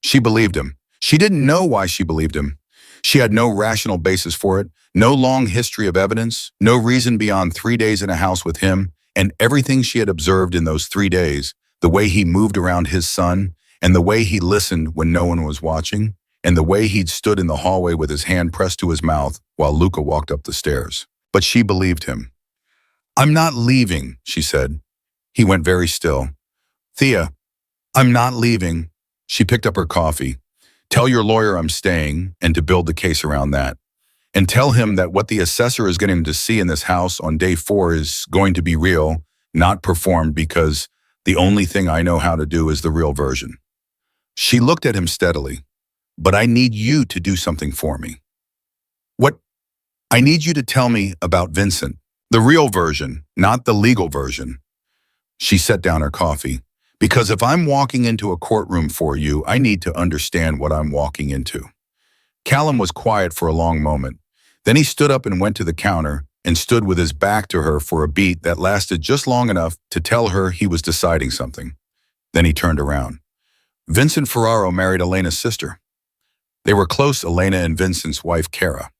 She believed him. She didn't know why she believed him. She had no rational basis for it, no long history of evidence, no reason beyond 3 days in a house with him, and everything she had observed in those 3 days, the way he moved around his son, and the way he listened when no one was watching, and the way he'd stood in the hallway with his hand pressed to his mouth while Luca walked up the stairs. But she believed him. "I'm not leaving," she said. He went very still. "Thea, I'm not leaving." She picked up her coffee. "Tell your lawyer I'm staying, and to build the case around that. And tell him that what the assessor is getting to see in this house on day 4 is going to be real, not performed, because the only thing I know how to do is the real version." She looked at him steadily. "But I need you to do something for me." "What?" "I need you to tell me about Vincent. The real version, not the legal version." She set down her coffee. "Because if I'm walking into a courtroom for you, I need to understand what I'm walking into." Callum was quiet for a long moment. Then he stood up and went to the counter and stood with his back to her for a beat that lasted just long enough to tell her he was deciding something. Then he turned around. "Vincent Ferraro married Elena's sister. They were close, Elena and Vincent's wife, Cara.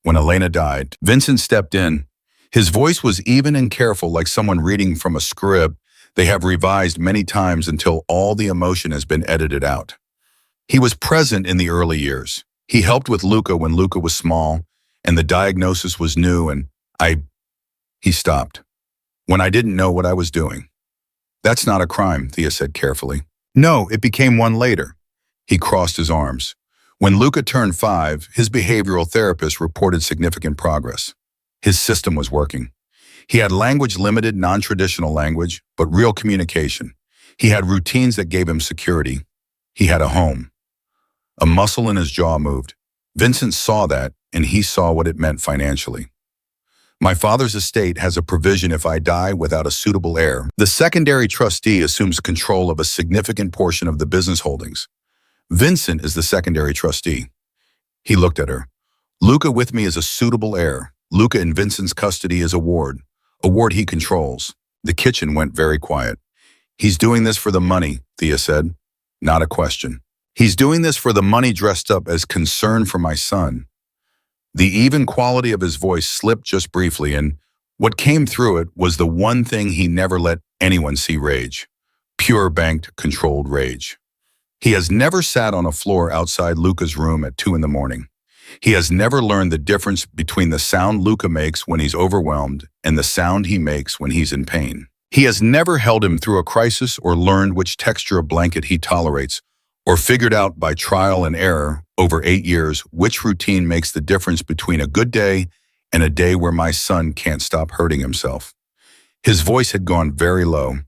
When Elena died, Vincent stepped in. His voice was even and careful, like someone reading from a script they have revised many times until all the emotion has been edited out. He was present in the early years. He helped with Luca when Luca was small, and the diagnosis was new, and He stopped. "When I didn't know what I was doing." "That's not a crime," Thea said carefully. "No, it became one later." He crossed his arms. "When Luca turned 5, his behavioral therapist reported significant progress. His system was working. He had language limited, non-traditional language, but real communication. He had routines that gave him security. He had a home. A muscle in his jaw moved. Vincent saw that, and he saw what it meant financially. My father's estate has a provision if I die without a suitable heir. The secondary trustee assumes control of a significant portion of the business holdings. Vincent is the secondary trustee. He looked at her. Luca with me is a suitable heir. Luca in Vincent's custody is a ward he controls. The kitchen went very quiet. He's doing this for the money, Thea said. Not a question. He's doing this for the money dressed up as concern for my son. The even quality of his voice slipped just briefly, and what came through it was the one thing he never let anyone see: rage. Pure banked, controlled rage. He has never sat on a floor outside Luca's room at 2 a.m. He has never learned the difference between the sound Luca makes when he's overwhelmed and the sound he makes when he's in pain. He has never held him through a crisis or learned which texture of blanket he tolerates, or figured out by trial and error over 8 years which routine makes the difference between a good day and a day where my son can't stop hurting himself. His voice had gone very low.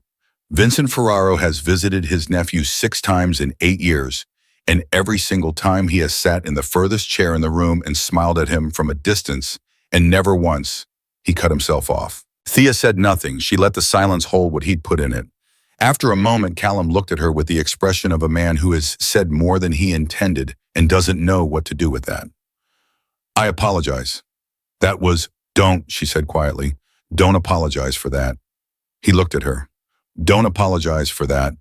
Vincent Ferraro has visited his nephew 6 times in 8 years, and every single time he has sat in the furthest chair in the room and smiled at him from a distance, and never once he cut himself off. Thea said nothing. She let the silence hold what he'd put in it. After a moment, Callum looked at her with the expression of a man who has said more than he intended and doesn't know what to do with that. I apologize. That was, don't, she said quietly. Don't apologize for that. He looked at her. Don't apologize for that,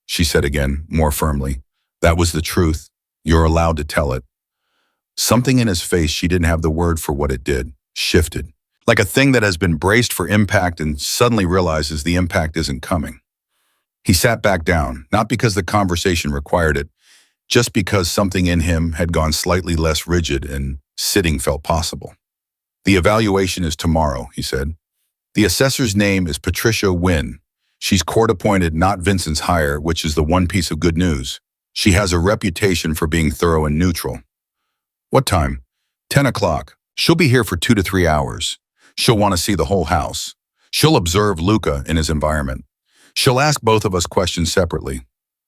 she said again, more firmly. That was the truth. You're allowed to tell it. Something in his face, she didn't have the word for what it did, shifted. Like a thing that has been braced for impact and suddenly realizes the impact isn't coming. He sat back down, not because the conversation required it, just because something in him had gone slightly less rigid and sitting felt possible. The evaluation is tomorrow, he said. The assessor's name is Patricia Wynn. She's court-appointed, not Vincent's hire, which is the one piece of good news. She has a reputation for being thorough and neutral. What time? 10 o'clock. She'll be here for 2 to 3 hours. She'll want to see the whole house. She'll observe Luca in his environment. She'll ask both of us questions separately.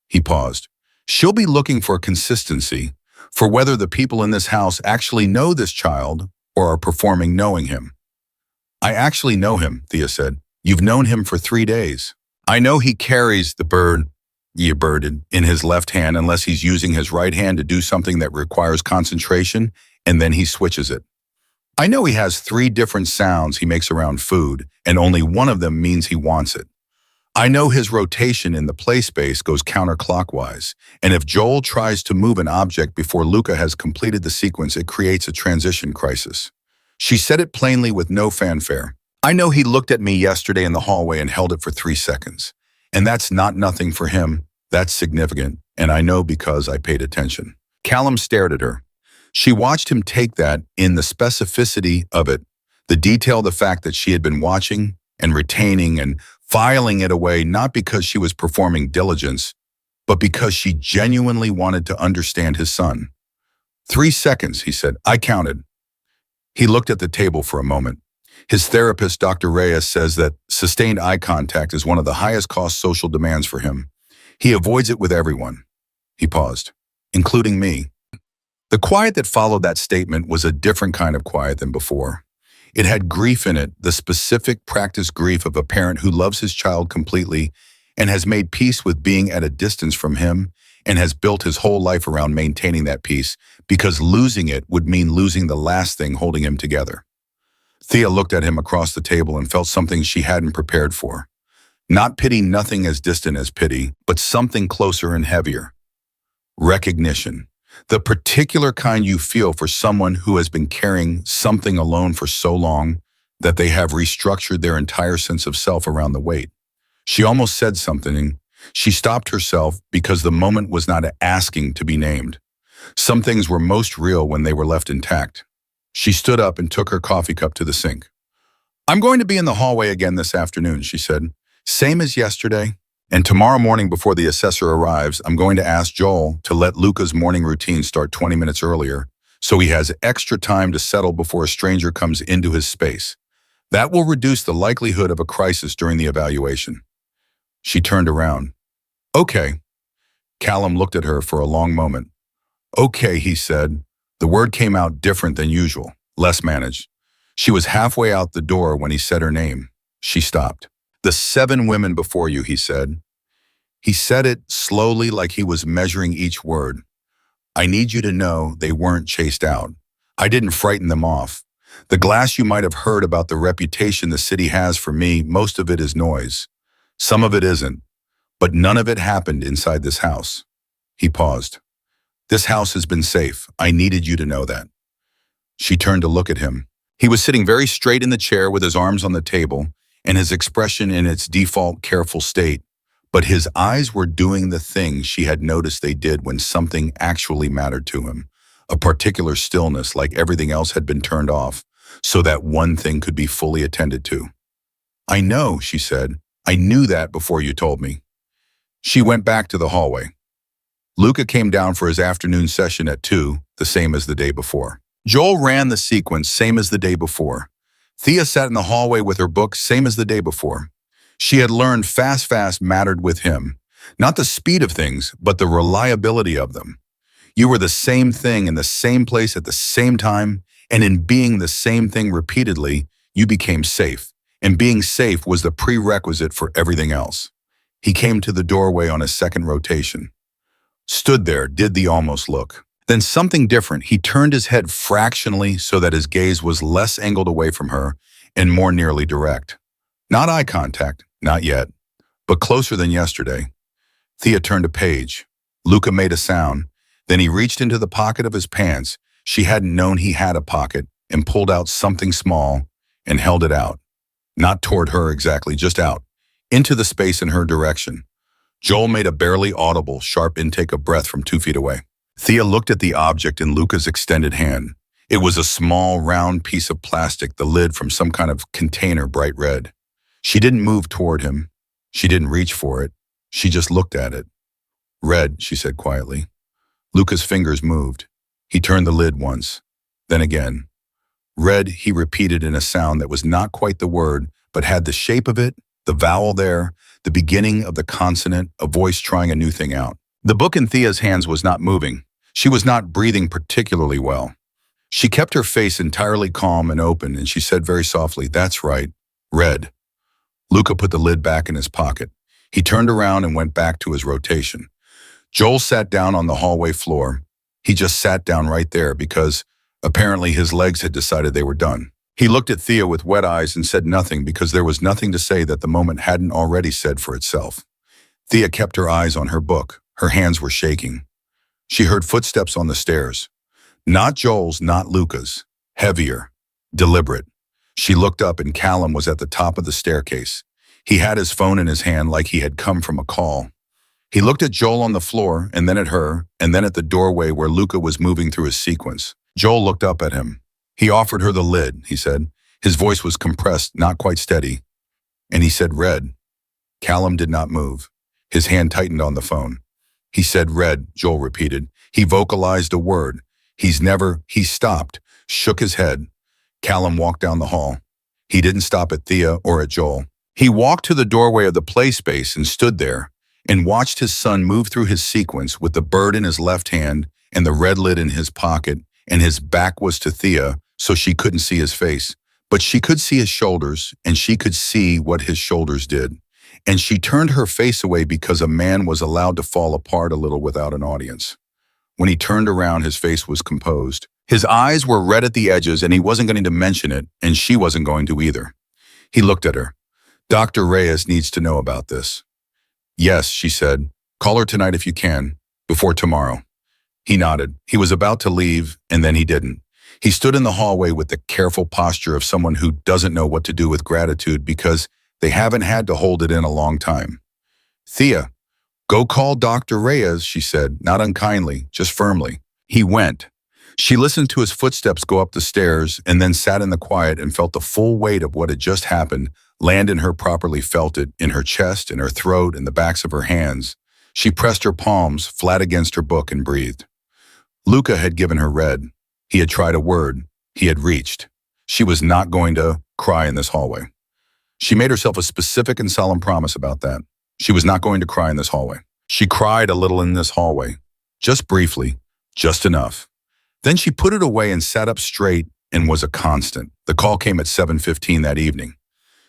He paused. She'll be looking for consistency, for whether the people in this house actually know this child or are performing knowing him. I actually know him, Thea said. You've known him for 3 days. I know he carries the bird in his left hand unless he's using his right hand to do something that requires concentration, and then he switches it. I know he has 3 different sounds he makes around food, and only one of them means he wants it. I know his rotation in the play space goes counterclockwise, and if Joel tries to move an object before Luca has completed the sequence, it creates a transition crisis. She said it plainly with no fanfare. I know he looked at me yesterday in the hallway and held it for 3 seconds. And that's not nothing for him. That's significant, and I know because I paid attention. Callum stared at her. She watched him take that in the specificity of it, the detail, the fact that she had been watching and retaining and filing it away, not because she was performing diligence, but because she genuinely wanted to understand his son. 3 seconds, he said. I counted. He looked at the table for a moment. His therapist, Dr. Reyes, says that sustained eye contact is one of the highest cost social demands for him. He avoids it with everyone. He paused, including me. The quiet that followed that statement was a different kind of quiet than before. It had grief in it, the specific practiced grief of a parent who loves his child completely and has made peace with being at a distance from him and has built his whole life around maintaining that peace because losing it would mean losing the last thing holding him together. Thea looked at him across the table and felt something she hadn't prepared for. Not pity, nothing as distant as pity, but something closer and heavier. Recognition. The particular kind you feel for someone who has been carrying something alone for so long that they have restructured their entire sense of self around the weight. She almost said something, and she stopped herself because the moment was not asking to be named. Some things were most real when they were left intact. She stood up and took her coffee cup to the sink. I'm going to be in the hallway again this afternoon, she said. Same as yesterday. And tomorrow morning before the assessor arrives, I'm going to ask Joel to let Luca's morning routine start 20 minutes earlier so he has extra time to settle before a stranger comes into his space. That will reduce the likelihood of a crisis during the evaluation. She turned around. Okay. Callum looked at her for a long moment. Okay, he said. The word came out different than usual, less managed. She was halfway out the door when he said her name. She stopped. The 7 women before you, he said. He said it slowly like he was measuring each word. I need you to know they weren't chased out. I didn't frighten them off. The glass you might have heard about the reputation the city has for me, most of it is noise. Some of it isn't. But none of it happened inside this house. He paused. This house has been safe. I needed you to know that. She turned to look at him. He was sitting very straight in the chair with his arms on the table and his expression in its default careful state. But his eyes were doing the thing she had noticed they did when something actually mattered to him. A particular stillness, like everything else had been turned off, so that one thing could be fully attended to. I know, she said. I knew that before you told me. She went back to the hallway. Luca came down for his afternoon session at 2, the same as the day before. Joel ran the sequence, same as the day before. Thea sat in the hallway with her book, same as the day before. She had learned fast mattered with him. Not the speed of things, but the reliability of them. You were the same thing in the same place at the same time, and in being the same thing repeatedly, you became safe. And being safe was the prerequisite for everything else. He came to the doorway on his second rotation. Stood there, did the almost look. Then something different. He turned his head fractionally so that his gaze was less angled away from her and more nearly direct. Not eye contact, not yet, but closer than yesterday. Thea turned a page. Luca made a sound. Then he reached into the pocket of his pants. She hadn't known he had a pocket, and pulled out something small and held it out. Not toward her exactly, just out, into the space in her direction. Joel made a barely audible, sharp intake of breath from 2 feet away. Thea looked at the object in Luca's extended hand. It was a small, round piece of plastic, the lid from some kind of container, bright red. She didn't move toward him. She didn't reach for it. She just looked at it. Red, she said quietly. Luca's fingers moved. He turned the lid once, then again. Red, he repeated in a sound that was not quite the word, but had the shape of it, the vowel there, the beginning of the consonant, a voice trying a new thing out. The book in Thea's hands was not moving. She was not breathing particularly well. She kept her face entirely calm and open, and she said very softly, "That's right, red." Luca put the lid back in his pocket. He turned around and went back to his rotation. Joel sat down on the hallway floor. He just sat down right there because apparently his legs had decided they were done. He looked at Thea with wet eyes and said nothing because there was nothing to say that the moment hadn't already said for itself. Thea kept her eyes on her book. Her hands were shaking. She heard footsteps on the stairs. Not Joel's, not Luca's. Heavier. Deliberate. She looked up and Callum was at the top of the staircase. He had his phone in his hand like he had come from a call. He looked at Joel on the floor, and then at her, and then at the doorway where Luca was moving through his sequence. Joel looked up at him. He offered her the lid, he said. His voice was compressed, not quite steady. And he said red. Callum did not move. His hand tightened on the phone. He said red, Joel repeated. He vocalized a word. He stopped, shook his head. Callum walked down the hall. He didn't stop at Thea or at Joel. He walked to the doorway of the play space and stood there and watched his son move through his sequence with the bird in his left hand and the red lid in his pocket, and his back was to Thea, so she couldn't see his face. But she could see his shoulders, and she could see what his shoulders did. And she turned her face away because a man was allowed to fall apart a little without an audience. When he turned around, his face was composed. His eyes were red at the edges, and he wasn't going to mention it, and she wasn't going to either. He looked at her. Dr. Reyes needs to know about this. Yes, she said. Call her tonight if you can, before tomorrow. He nodded. He was about to leave, and then he didn't. He stood in the hallway with the careful posture of someone who doesn't know what to do with gratitude because they haven't had to hold it in a long time. Thea, go call Dr. Reyes, she said, not unkindly, just firmly. He went. She listened to his footsteps go up the stairs and then sat in the quiet and felt the full weight of what had just happened land in her properly, felt it in her chest, in her throat, in the backs of her hands. She pressed her palms flat against her book and breathed. Luca had given her red. He had tried a word. He had reached. She was not going to cry in this hallway. She made herself a specific and solemn promise about that. She was not going to cry in this hallway. She cried a little in this hallway, just briefly, just enough. Then she put it away and sat up straight and was a constant. The call came at 7:15 that evening.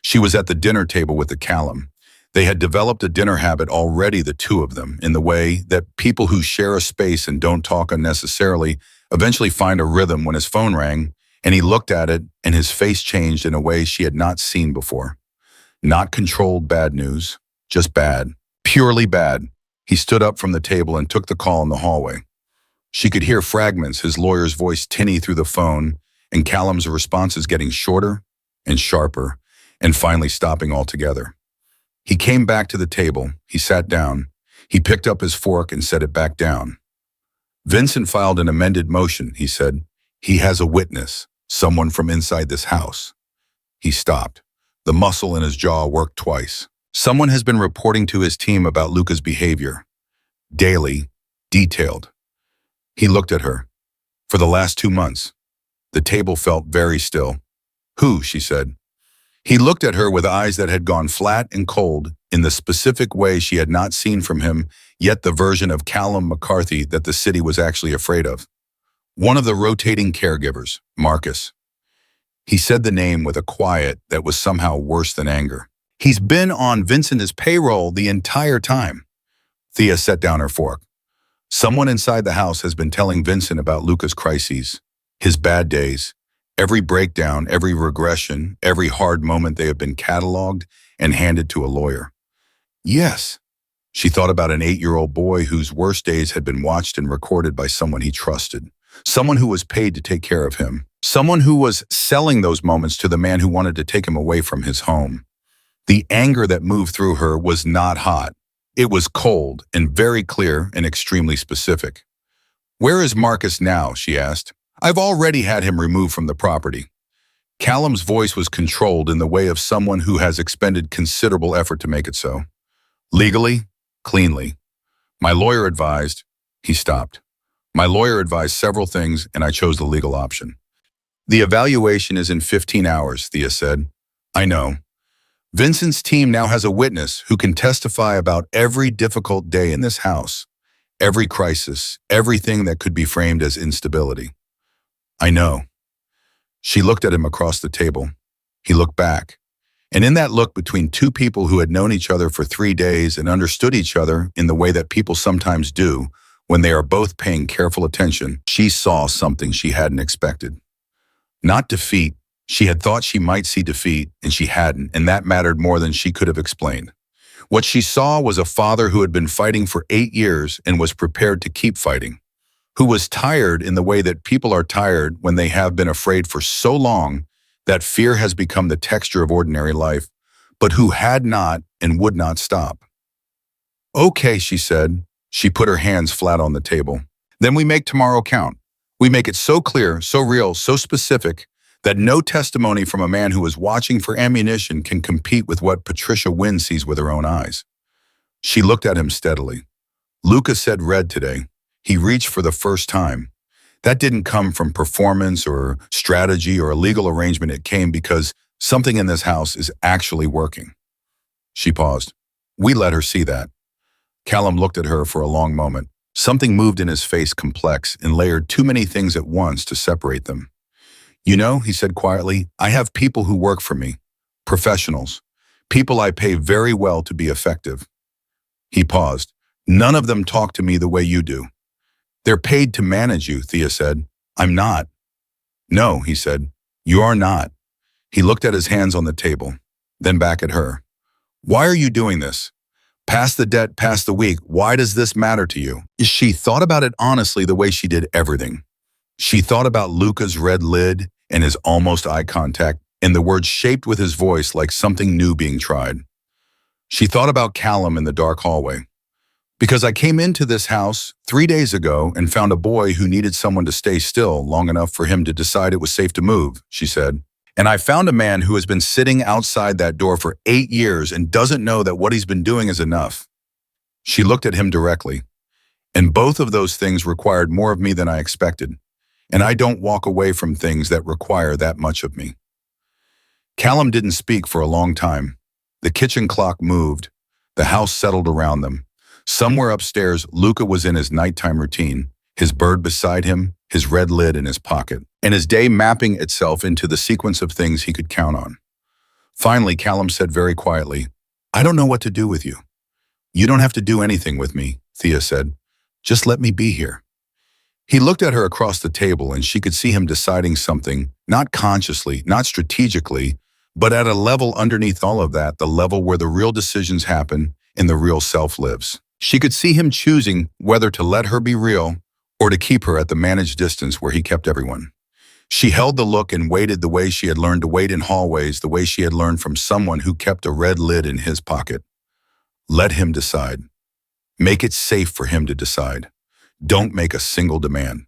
She was at the dinner table with the Callum. They had developed a dinner habit already, the two of them, in the way that people who share a space and don't talk unnecessarily eventually find a rhythm. When his phone rang and he looked at it and his face changed in a way she had not seen before. Not controlled bad news, just bad, purely bad. He stood up from the table and took the call in the hallway. She could hear fragments, his lawyer's voice tinny through the phone, and Callum's responses getting shorter and sharper, and finally stopping altogether. He came back to the table. He sat down. He picked up his fork and set it back down. Vincent filed an amended motion, he said. He has a witness, someone from inside this house. He stopped. The muscle in his jaw worked twice. Someone has been reporting to his team about Luca's behavior. Daily, detailed. He looked at her. For the last 2 months. The table felt very still. Who? She said. He looked at her with eyes that had gone flat and cold in the specific way she had not seen from him, yet the version of Callum McCarthy that the city was actually afraid of. One of the rotating caregivers, Marcus. He said the name with a quiet that was somehow worse than anger. He's been on Vincent's payroll the entire time. Thea set down her fork. Someone inside the house has been telling Vincent about Luca's crises, his bad days, every breakdown, every regression, every hard moment. They have been cataloged and handed to a lawyer. Yes. She thought about an 8-year-old boy whose worst days had been watched and recorded by someone he trusted, someone who was paid to take care of him, someone who was selling those moments to the man who wanted to take him away from his home. The anger that moved through her was not hot. It was cold and very clear and extremely specific. Where is Marcus now? She asked. I've already had him removed from the property. Callum's voice was controlled in the way of someone who has expended considerable effort to make it so. Legally, cleanly. My lawyer advised, he stopped. My lawyer advised several things and I chose the legal option. The evaluation is in 15 hours, Thea said. I know. Vincent's team now has a witness who can testify about every difficult day in this house, every crisis, everything that could be framed as instability. I know. She looked at him across the table. He looked back. And in that look between two people who had known each other for 3 days and understood each other in the way that people sometimes do when they are both paying careful attention, she saw something she hadn't expected. Not defeat. She had thought she might see defeat, and she hadn't, and that mattered more than she could have explained. What she saw was a father who had been fighting for 8 years and was prepared to keep fighting, who was tired in the way that people are tired when they have been afraid for so long that fear has become the texture of ordinary life, but who had not and would not stop. Okay, she said. She put her hands flat on the table. Then we make tomorrow count. We make it so clear, so real, so specific, that no testimony from a man who is watching for ammunition can compete with what Patricia Wynn sees with her own eyes. She looked at him steadily. Luca said red today. He reached for the first time. That didn't come from performance or strategy or a legal arrangement. It came because something in this house is actually working. She paused. We let her see that. Callum looked at her for a long moment. Something moved in his face, complex and layered too many things at once to separate them. You know, he said quietly, I have people who work for me, professionals, people I pay very well to be effective. He paused. None of them talk to me the way you do. They're paid to manage you, Thea said. I'm not. No, he said. You are not. He looked at his hands on the table, then back at her. Why are you doing this? Pass the debt, pass the week. Why does this matter to you? She thought about it honestly the way she did everything. She thought about Luca's red lid and his almost eye contact and the words shaped with his voice like something new being tried. She thought about Callum in the dark hallway. Because I came into this house 3 days ago and found a boy who needed someone to stay still long enough for him to decide it was safe to move, she said. And I found a man who has been sitting outside that door for 8 years and doesn't know that what he's been doing is enough. She looked at him directly. And both of those things required more of me than I expected. And I don't walk away from things that require that much of me. Callum didn't speak for a long time. The kitchen clock moved. The house settled around them. Somewhere upstairs, Luca was in his nighttime routine, his bird beside him, his red lid in his pocket, and his day mapping itself into the sequence of things he could count on. Finally, Callum said very quietly, "I don't know what to do with you." "You don't have to do anything with me," Thea said. "Just let me be here." He looked at her across the table and she could see him deciding something, not consciously, not strategically, but at a level underneath all of that, the level where the real decisions happen and the real self lives. She could see him choosing whether to let her be real or to keep her at the managed distance where he kept everyone. She held the look and waited the way she had learned to wait in hallways, the way she had learned from someone who kept a red lid in his pocket. Let him decide. Make it safe for him to decide. Don't make a single demand.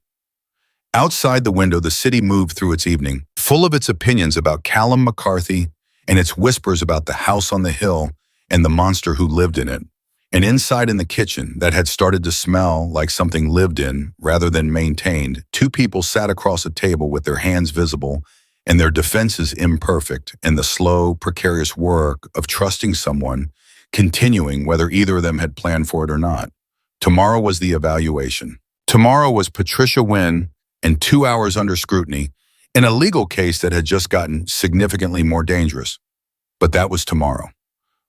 Outside the window, the city moved through its evening, full of its opinions about Callum McCarthy and its whispers about the house on the hill and the monster who lived in it. And inside in the kitchen that had started to smell like something lived in rather than maintained, two people sat across a table with their hands visible and their defenses imperfect, and the slow, precarious work of trusting someone, continuing whether either of them had planned for it or not. Tomorrow was the evaluation. Tomorrow was Patricia Wynn and 2 hours under scrutiny in a legal case that had just gotten significantly more dangerous. But that was tomorrow.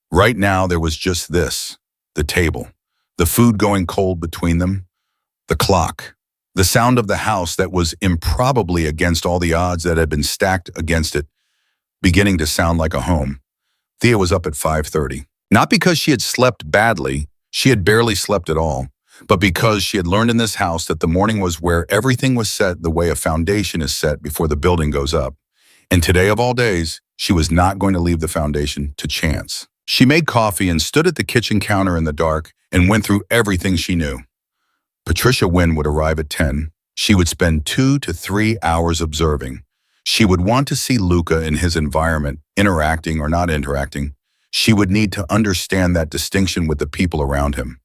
Right now, there was just this, the table, the food going cold between them, the clock, the sound of the house that was improbably against all the odds that had been stacked against it, beginning to sound like a home. Thea was up at 5:30. Not because she had slept badly, she had barely slept at all, but because she had learned in this house that the morning was where everything was set the way a foundation is set before the building goes up. And today of all days, she was not going to leave the foundation to chance. She made coffee and stood at the kitchen counter in the dark and went through everything she knew. Patricia Wynn would arrive at 10. She would spend 2 to 3 hours observing. She would want to see Luca in his environment, interacting or not interacting. She would need to understand that distinction with the people around him.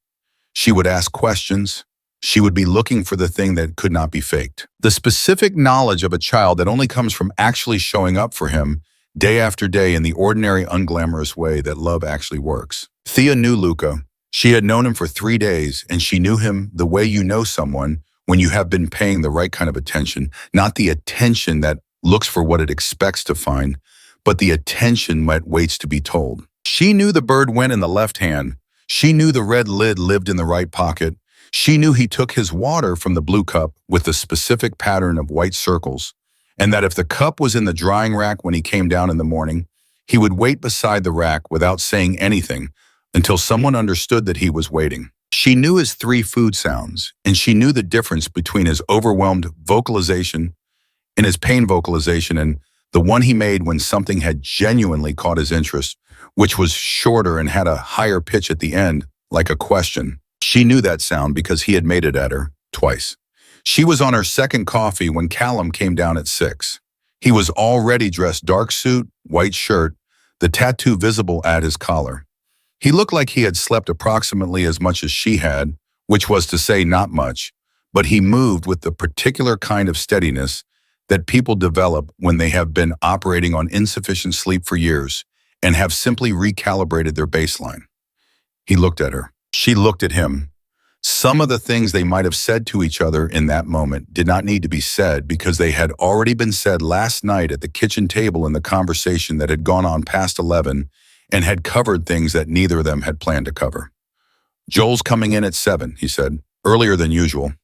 She would ask questions. She would be looking for the thing that could not be faked. The specific knowledge of a child that only comes from actually showing up for him day after day in the ordinary, unglamorous way that love actually works. Thea knew Luca. She had known him for 3 days, and she knew him the way you know someone when you have been paying the right kind of attention, not the attention that looks for what it expects to find, but the attention that waits to be told. She knew the bird went in the left hand. She knew the red lid lived in the right pocket. She knew he took his water from the blue cup with the specific pattern of white circles, and that if the cup was in the drying rack when he came down in the morning, he would wait beside the rack without saying anything until someone understood that he was waiting. She knew his 3 food sounds, and she knew the difference between his overwhelmed vocalization and his pain vocalization and the one he made when something had genuinely caught his interest, which was shorter and had a higher pitch at the end, like a question. She knew that sound because he had made it at her twice. She was on her second coffee when Callum came down at 6. He was already dressed dark suit, white shirt, the tattoo visible at his collar. He looked like he had slept approximately as much as she had, which was to say not much, but he moved with the particular kind of steadiness that people develop when they have been operating on insufficient sleep for years and have simply recalibrated their baseline. He looked at her. She looked at him. Some of the things they might have said to each other in that moment did not need to be said because they had already been said last night at the kitchen table in the conversation that had gone on past 11 and had covered things that neither of them had planned to cover. "Joel's coming in at 7, he said, "earlier than usual."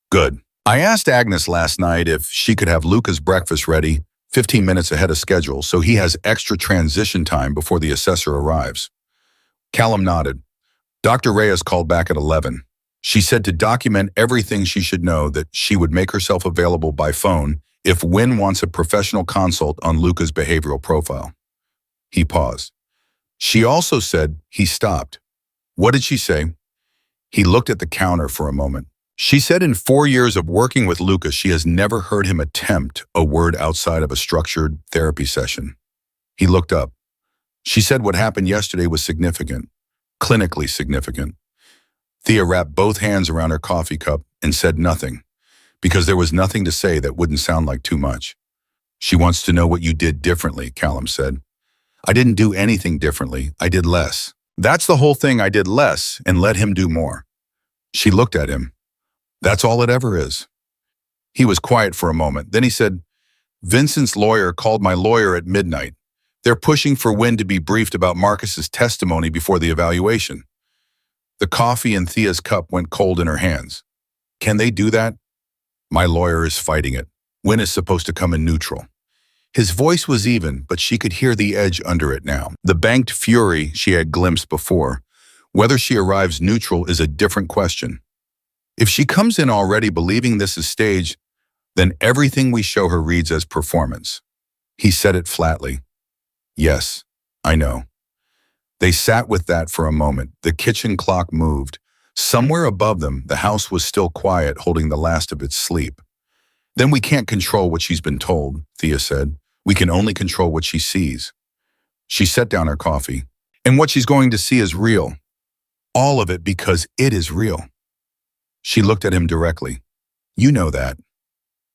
"Good. I asked Agnes last night if she could have Luca's breakfast ready 15 minutes ahead of schedule so he has extra transition time before the assessor arrives." Callum nodded. Dr. Reyes called back at 11. She said to document everything she should know, that she would make herself available by phone if Wynn wants a professional consult on Luca's behavioral profile. He paused. She also said he stopped. What did she say? He looked at the counter for a moment. She said in 4 years of working with Luca, she has never heard him attempt a word outside of a structured therapy session. He looked up. She said what happened yesterday was significant, clinically significant. Thea wrapped both hands around her coffee cup and said nothing, because there was nothing to say that wouldn't sound like too much. She wants to know what you did differently, Callum said. I didn't do anything differently. I did less. That's the whole thing. I did less and let him do more. She looked at him. That's all it ever is. He was quiet for a moment. Then he said, Vincent's lawyer called my lawyer at midnight. They're pushing for Wynn to be briefed about Marcus's testimony before the evaluation. The coffee in Thea's cup went cold in her hands. Can they do that? My lawyer is fighting it. Wynn is supposed to come in neutral. His voice was even, but she could hear the edge under it now. The banked fury she had glimpsed before. Whether she arrives neutral is a different question. If she comes in already believing this is staged, then everything we show her reads as performance. He said it flatly. Yes, I know. They sat with that for a moment. The kitchen clock moved. Somewhere above them, the house was still quiet, holding the last of its sleep. Then we can't control what she's been told, Thea said. We can only control what she sees. She set down her coffee. And what she's going to see is real. All of it, because it is real. She looked at him directly. You know that.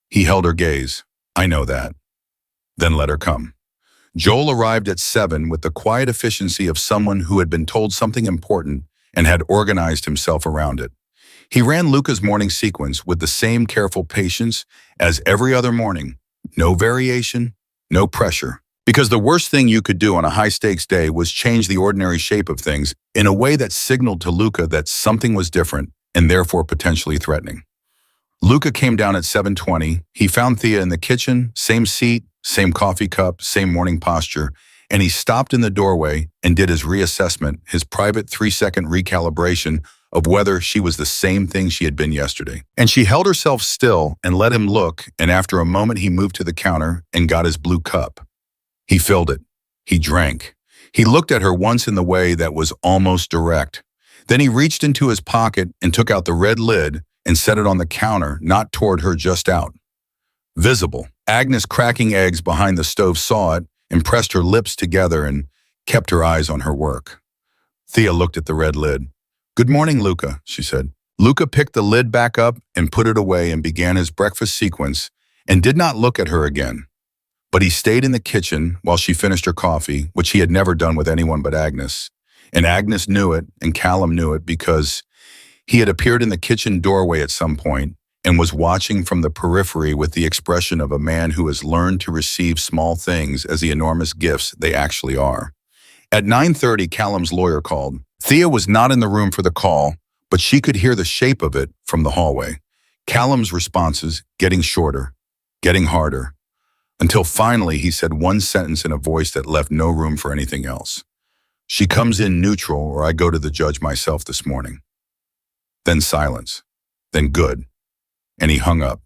He held her gaze. I know that. Then let her come. Joel arrived at 7 with the quiet efficiency of someone who had been told something important and had organized himself around it. He ran Luca's morning sequence with the same careful patience as every other morning. No variation, no pressure. Because the worst thing you could do on a high-stakes day was change the ordinary shape of things in a way that signaled to Luca that something was different and therefore potentially threatening. Luca came down at 7:20. He found Thea in the kitchen, same seat, same coffee cup, same morning posture, and he stopped in the doorway and did his reassessment, his private 3-second recalibration of whether she was the same thing she had been yesterday. And she held herself still and let him look, and after a moment he moved to the counter and got his blue cup. He filled it. He drank. He looked at her once in the way that was almost direct. Then he reached into his pocket and took out the red lid and set it on the counter, not toward her, just out. Visible. Agnes, cracking eggs behind the stove, saw it and pressed her lips together and kept her eyes on her work. Thea looked at the red lid. Good morning, Luca, she said. Luca picked the lid back up and put it away and began his breakfast sequence and did not look at her again. But he stayed in the kitchen while she finished her coffee, which he had never done with anyone but Agnes. And Agnes knew it, and Callum knew it, because he had appeared in the kitchen doorway at some point and was watching from the periphery with the expression of a man who has learned to receive small things as the enormous gifts they actually are. At 9:30, Callum's lawyer called. Thea was not in the room for the call, but she could hear the shape of it from the hallway. Callum's responses getting shorter, getting harder, until finally he said one sentence in a voice that left no room for anything else. She comes in neutral, or I go to the judge myself this morning. Then silence. Then good. And he hung up.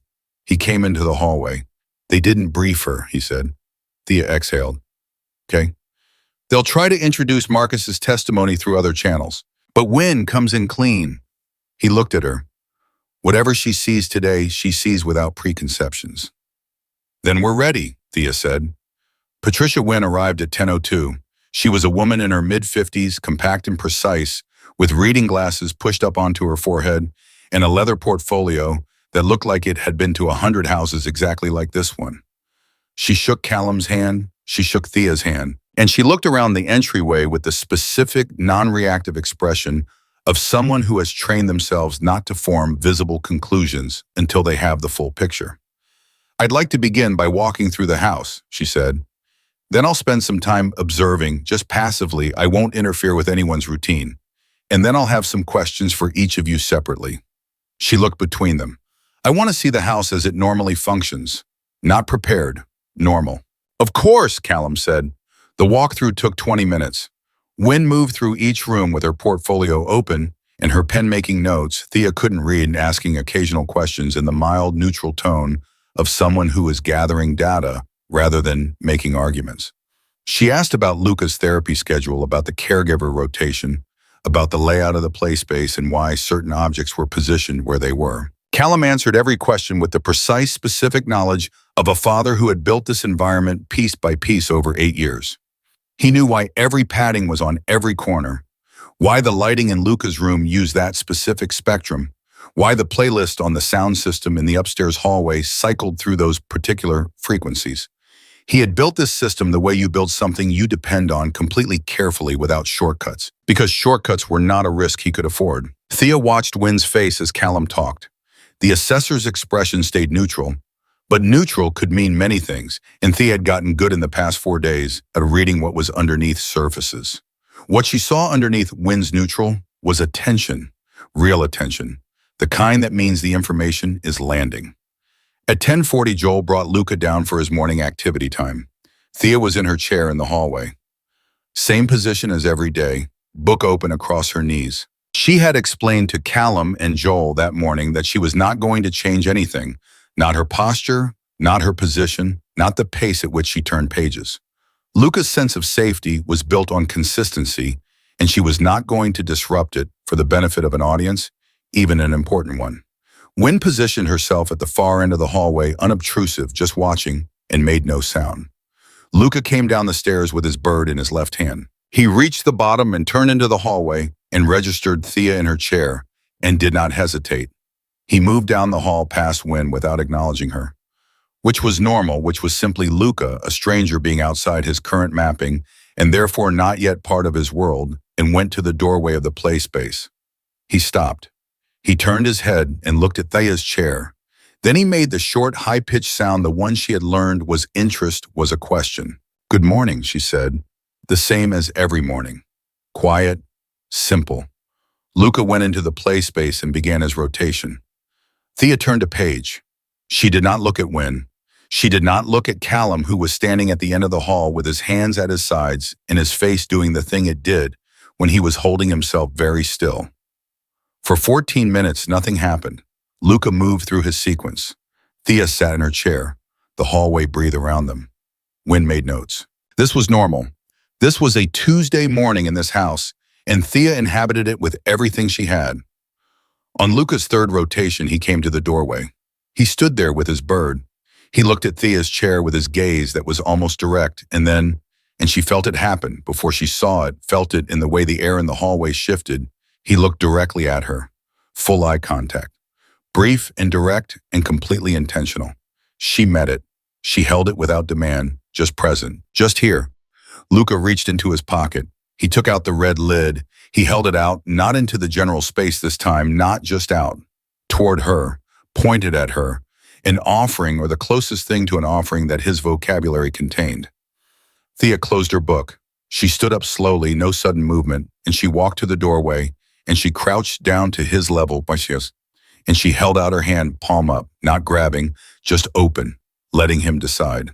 He came into the hallway. They didn't brief her, he said. Thea exhaled. Okay. They'll try to introduce Marcus's testimony through other channels. But Wynn comes in clean. He looked at her. Whatever she sees today, she sees without preconceptions. Then we're ready, Thea said. Patricia Wynn arrived at 10:02. She was a woman in her mid-50s, compact and precise, with reading glasses pushed up onto her forehead and a leather portfolio that looked like it had been to 100 houses exactly like this one. She shook Callum's hand, she shook Thea's hand, and she looked around the entryway with the specific, non-reactive expression of someone who has trained themselves not to form visible conclusions until they have the full picture. I'd like to begin by walking through the house, she said. Then I'll spend some time observing, just passively. I won't interfere with anyone's routine. And then I'll have some questions for each of you separately. She looked between them. I want to see the house as it normally functions. Not prepared, normal. Of course, Callum said. The walkthrough took 20 minutes. Wynn moved through each room with her portfolio open and her pen making notes. Thea couldn't read and asking occasional questions in the mild, neutral tone of someone who is gathering data rather than making arguments. She asked about Luca's therapy schedule, about the caregiver rotation, about the layout of the play space and why certain objects were positioned where they were. Callum answered every question with the precise, specific knowledge of a father who had built this environment piece by piece over 8 years. He knew why every padding was on every corner, why the lighting in Luca's room used that specific spectrum, why the playlist on the sound system in the upstairs hallway cycled through those particular frequencies. He had built this system the way you build something you depend on completely carefully without shortcuts, because shortcuts were not a risk he could afford. Thea watched Wynn's face as Callum talked. The assessor's expression stayed neutral, but neutral could mean many things, and Thea had gotten good in the past 4 days at reading what was underneath surfaces. What she saw underneath Wynn's neutral was attention, real attention, the kind that means the information is landing. At 10:40, Joel brought Luca down for his morning activity time. Thea was in her chair in the hallway. Same position as every day, book open across her knees. She had explained to Callum and Joel that morning that she was not going to change anything, not her posture, not her position, not the pace at which she turned pages. Luca's sense of safety was built on consistency, and she was not going to disrupt it for the benefit of an audience, even an important one. Wynn positioned herself at the far end of the hallway, unobtrusive, just watching, and made no sound. Luca came down the stairs with his bird in his left hand. He reached the bottom and turned into the hallway and registered Thea in her chair and did not hesitate. He moved down the hall past Wynn without acknowledging her, which was normal, which was simply Luca, a stranger being outside his current mapping and therefore not yet part of his world, and went to the doorway of the play space. He stopped. He turned his head and looked at Thea's chair. Then he made the short, high-pitched sound the one she had learned was interest was a question. "Good morning," she said, the same as every morning. Quiet, simple. Luca went into the play space and began his rotation. Thea turned a page. She did not look at Wynn. She did not look at Callum, who was standing at the end of the hall with his hands at his sides and his face doing the thing it did when he was holding himself very still. For 14 minutes, nothing happened. Luca moved through his sequence. Thea sat in her chair. The hallway breathed around them. Wynn made notes. This was normal. This was a Tuesday morning in this house, and Thea inhabited it with everything she had. On Luca's third rotation, he came to the doorway. He stood there with his bird. He looked at Thea's chair with his gaze that was almost direct, and she felt it happen before she saw it, felt it in the way the air in the hallway shifted. He looked directly at her. Full eye contact. Brief and direct and completely intentional. She met it. She held it without demand, just present, just here. Luca reached into his pocket. He took out the red lid. He held it out, not into the general space this time, not just out. Toward her, pointed at her, an offering or the closest thing to an offering that his vocabulary contained. Thea closed her book. She stood up slowly, no sudden movement, and she walked to the doorway, and she crouched down to his level, and she held out her hand, palm up, not grabbing, just open, letting him decide.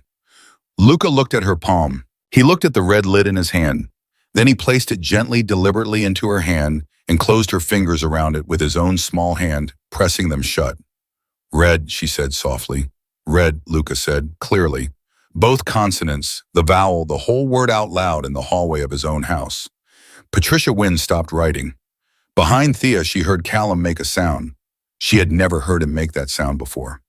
Luca looked at her palm. He looked at the red lid in his hand. Then he placed it gently, deliberately into her hand and closed her fingers around it with his own small hand, pressing them shut. "Red," she said softly. "Red," Luca said, clearly. Both consonants, the vowel, the whole word out loud in the hallway of his own house. Patricia Wynn stopped writing. Behind Thea, she heard Callum make a sound. She had never heard him make that sound before.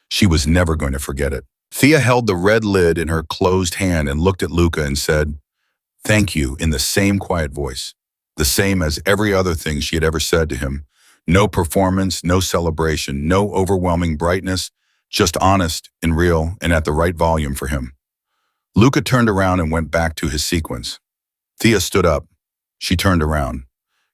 She was never going to forget it. Thea held the red lid in her closed hand and looked at Luca and said, "Thank you," in the same quiet voice, the same as every other thing she had ever said to him. No performance, no celebration, no overwhelming brightness, just honest and real and at the right volume for him. Luca turned around and went back to his sequence. Thea stood up. She turned around.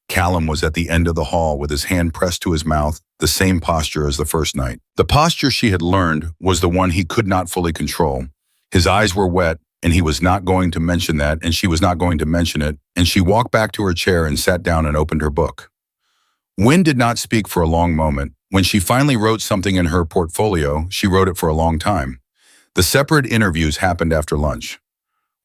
Callum was at the end of the hall with his hand pressed to his mouth, the same posture as the first night. The posture she had learned was the one he could not fully control. His eyes were wet, and he was not going to mention that, and she was not going to mention it, and she walked back to her chair and sat down and opened her book. Wynn did not speak for a long moment. When she finally wrote something in her portfolio, she wrote it for a long time. The separate interviews happened after lunch.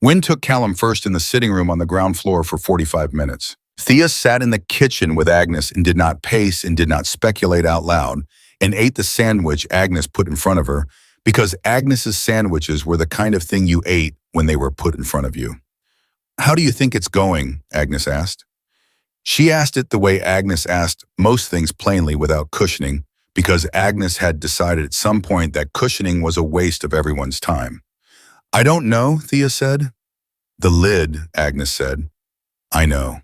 Wynn took Callum first in the sitting room on the ground floor for 45 minutes. Thea sat in the kitchen with Agnes and did not pace and did not speculate out loud and ate the sandwich Agnes put in front of her because Agnes's sandwiches were the kind of thing you ate when they were put in front of you. "How do you think it's going?" Agnes asked. She asked it the way Agnes asked most things plainly without cushioning because Agnes had decided at some point that cushioning was a waste of everyone's time. "I don't know," Thea said. "The lid," Agnes said. "I know."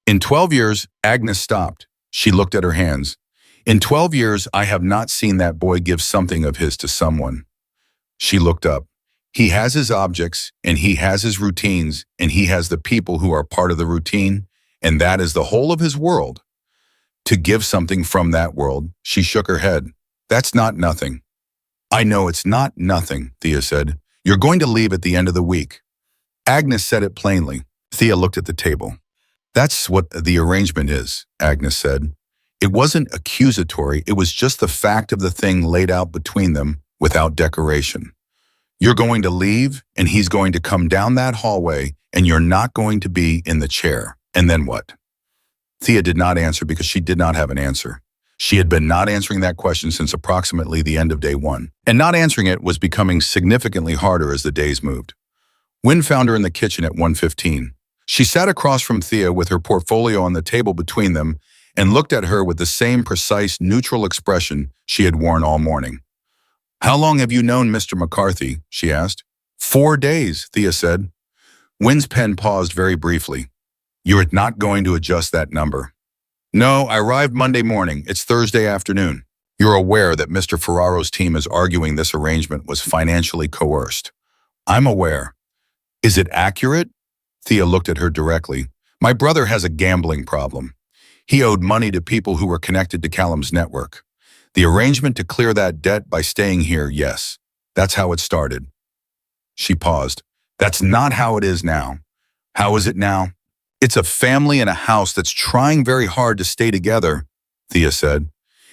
In 12 years, Agnes stopped. She looked at her hands. "In 12 years, I have not seen that boy give something of his to someone." She looked up. He has his objects, and he has his routines, and he has the people who are part of the routine, and that is the whole of his world. To give something from that world, she shook her head. That's not nothing. I know it's not nothing, Thea said. You're going to leave at the end of the week. Agnes said it plainly. Thea looked at the table. That's what the arrangement is, Agnes said. It wasn't accusatory, it was just the fact of the thing laid out between them without decoration. You're going to leave, and he's going to come down that hallway, and you're not going to be in the chair. And then what? Thea did not answer because she did not have an answer. She had been not answering that question since approximately the end of day one, and not answering it was becoming significantly harder as the days moved. Wynne found her in the kitchen at 1:15. She sat across from Thea with her portfolio on the table between them and looked at her with the same precise, neutral expression she had worn all morning. How long have you known Mr. McCarthy? She asked. 4 days, Thea said. Wynne's pen paused very briefly. You're not going to adjust that number. No, I arrived Monday morning. It's Thursday afternoon. You're aware that Mr. Ferraro's team is arguing this arrangement was financially coerced. I'm aware. Is it accurate? Thea looked at her directly. My brother has a gambling problem. He owed money to people who were connected to Callum's network. The arrangement to clear that debt by staying here, yes. That's how it started. She paused. That's not how it is now. How is it now? It's a family in a house that's trying very hard to stay together, Thea said.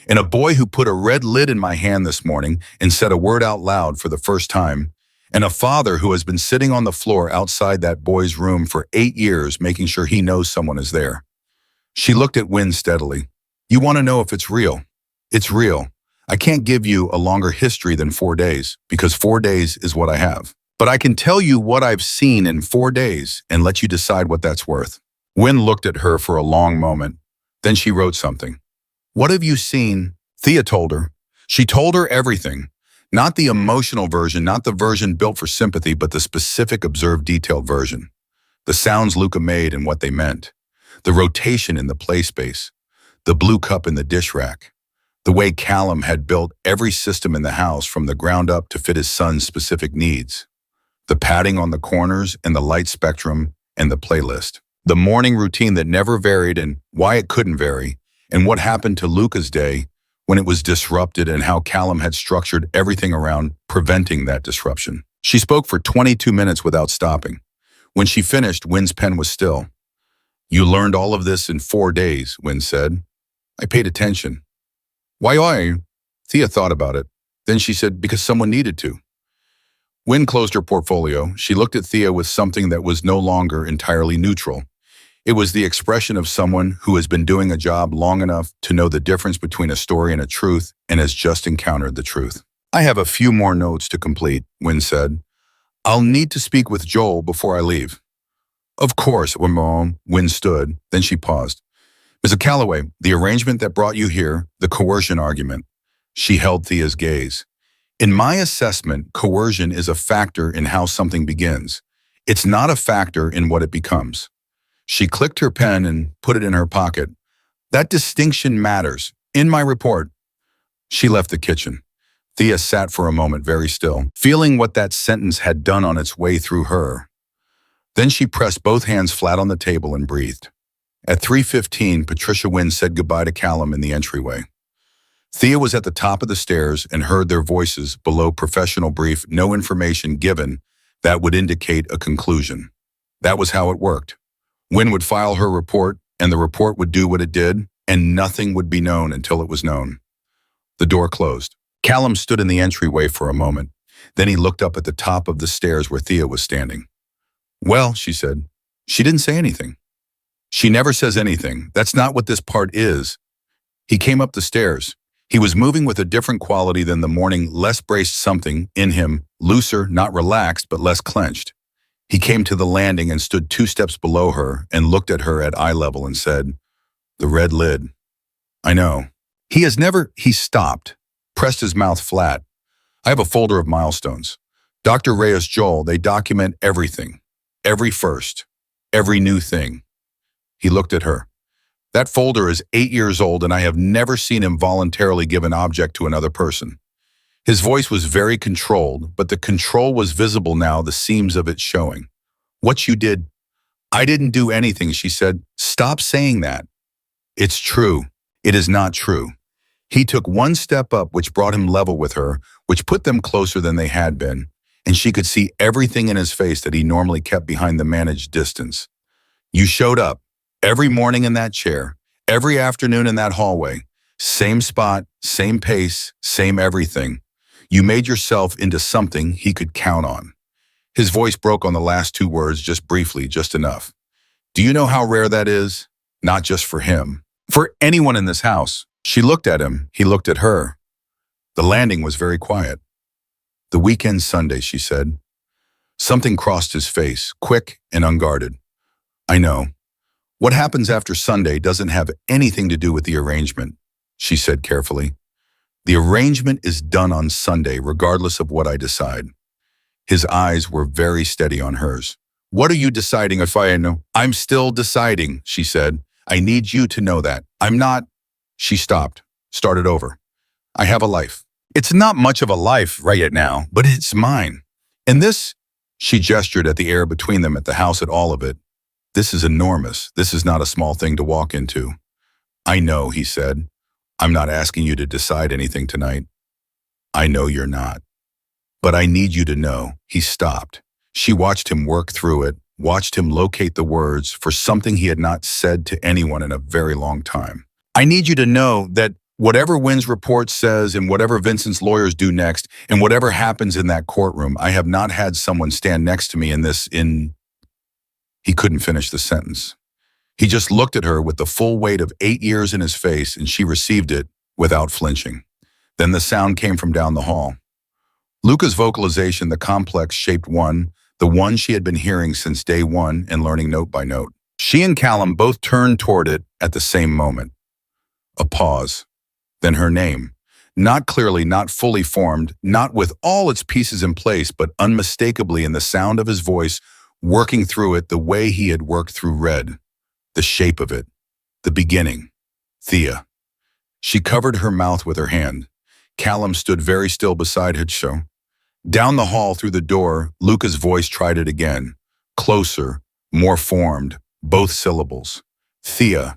And a boy who put a red lid in my hand this morning and said a word out loud for the first time. And a father who has been sitting on the floor outside that boy's room for 8 years making sure he knows someone is there. She looked at Wynne steadily. You want to know if it's real? It's real. I can't give you a longer history than 4 days, because 4 days is what I have. But I can tell you what I've seen in 4 days and let you decide what that's worth. Wynne looked at her for a long moment. Then she wrote something. What have you seen? Thea told her. She told her everything. Not the emotional version, not the version built for sympathy, but the specific observed detailed version. The sounds Luca made and what they meant. The rotation in the play space. The blue cup in the dish rack. The way Callum had built every system in the house from the ground up to fit his son's specific needs. The padding on the corners and the light spectrum and the playlist. The morning routine that never varied and why it couldn't vary, and what happened to Luca's day when it was disrupted and how Callum had structured everything around preventing that disruption. She spoke for 22 minutes without stopping. When she finished, Wynne's pen was still. You learned all of this in 4 days, Wynne said. I paid attention. Why? Thea thought about it. Then she said, because someone needed to. Wynne closed her portfolio. She looked at Thea with something that was no longer entirely neutral. It was the expression of someone who has been doing a job long enough to know the difference between a story and a truth and has just encountered the truth. I have a few more notes to complete, Wynne said. I'll need to speak with Joel before I leave. Of course, Wynne stood. Then she paused. Mr. Calloway, the arrangement that brought you here, the coercion argument. She held Thea's gaze. In my assessment, coercion is a factor in how something begins. It's not a factor in what it becomes. She clicked her pen and put it in her pocket. That distinction matters. In my report. She left the kitchen. Thea sat for a moment very still, feeling what that sentence had done on its way through her. Then she pressed both hands flat on the table and breathed. At 3:15, Patricia Wynne said goodbye to Callum in the entryway. Thea was at the top of the stairs and heard their voices below professional brief, no information given that would indicate a conclusion. That was how it worked. Wynne would file her report, and the report would do what it did, and nothing would be known until it was known. The door closed. Callum stood in the entryway for a moment. Then he looked up at the top of the stairs where Thea was standing. Well, she said, she didn't say anything. She never says anything. That's not what this part is. He came up the stairs. He was moving with a different quality than the morning, less braced something in him, looser, not relaxed, but less clenched. He came to the landing and stood 2 steps below her and looked at her at eye level and said, the red lid. I know. He stopped, pressed his mouth flat. I have a folder of milestones. Dr. Reyes Joel, they document everything. Every first. Every new thing. He looked at her. That folder is 8 years old and I have never seen him voluntarily give an object to another person. His voice was very controlled, but the control was visible now, the seams of it showing. What you did? I didn't do anything, she said. Stop saying that. It's true. It is not true. He took one step up, which brought him level with her, which put them closer than they had been, and she could see everything in his face that he normally kept behind the managed distance. You showed up every morning in that chair, every afternoon in that hallway, same spot, same pace, same everything. You made yourself into something he could count on. His voice broke on the last two words just briefly, just enough. Do you know how rare that is? Not just for him. For anyone in this house. She looked at him. He looked at her. The landing was very quiet. The weekend Sunday, she said. Something crossed his face, quick and unguarded. I know. What happens after Sunday doesn't have anything to do with the arrangement, she said carefully. The arrangement is done on Sunday, regardless of what I decide. His eyes were very steady on hers. What are you deciding if I know? I'm still deciding, she said. I need you to know that. I'm not. She stopped, started over. I have a life. It's not much of a life right now, but it's mine. And this, she gestured at the air between them, at the house, at all of it. This is enormous. This is not a small thing to walk into. I know, he said. I'm not asking you to decide anything tonight. I know you're not. But I need you to know. He stopped. She watched him work through it, watched him locate the words for something he had not said to anyone in a very long time. I need you to know that whatever Wynn's report says and whatever Vincent's lawyers do next and whatever happens in that courtroom, I have not had someone stand next to me He couldn't finish the sentence. He just looked at her with the full weight of 8 years in his face, and she received it without flinching. Then the sound came from down the hall. Luca's vocalization, the complex-shaped one, the one she had been hearing since day one and learning note by note. She and Callum both turned toward it at the same moment. A pause. Then her name. Not clearly, not fully formed, not with all its pieces in place, but unmistakably in the sound of his voice, working through it the way he had worked through Red. The shape of it. The beginning. Thea. She covered her mouth with her hand. Callum stood very still beside her. Down the hall through the door, Luca's voice tried it again. Closer, more formed, both syllables. Thea.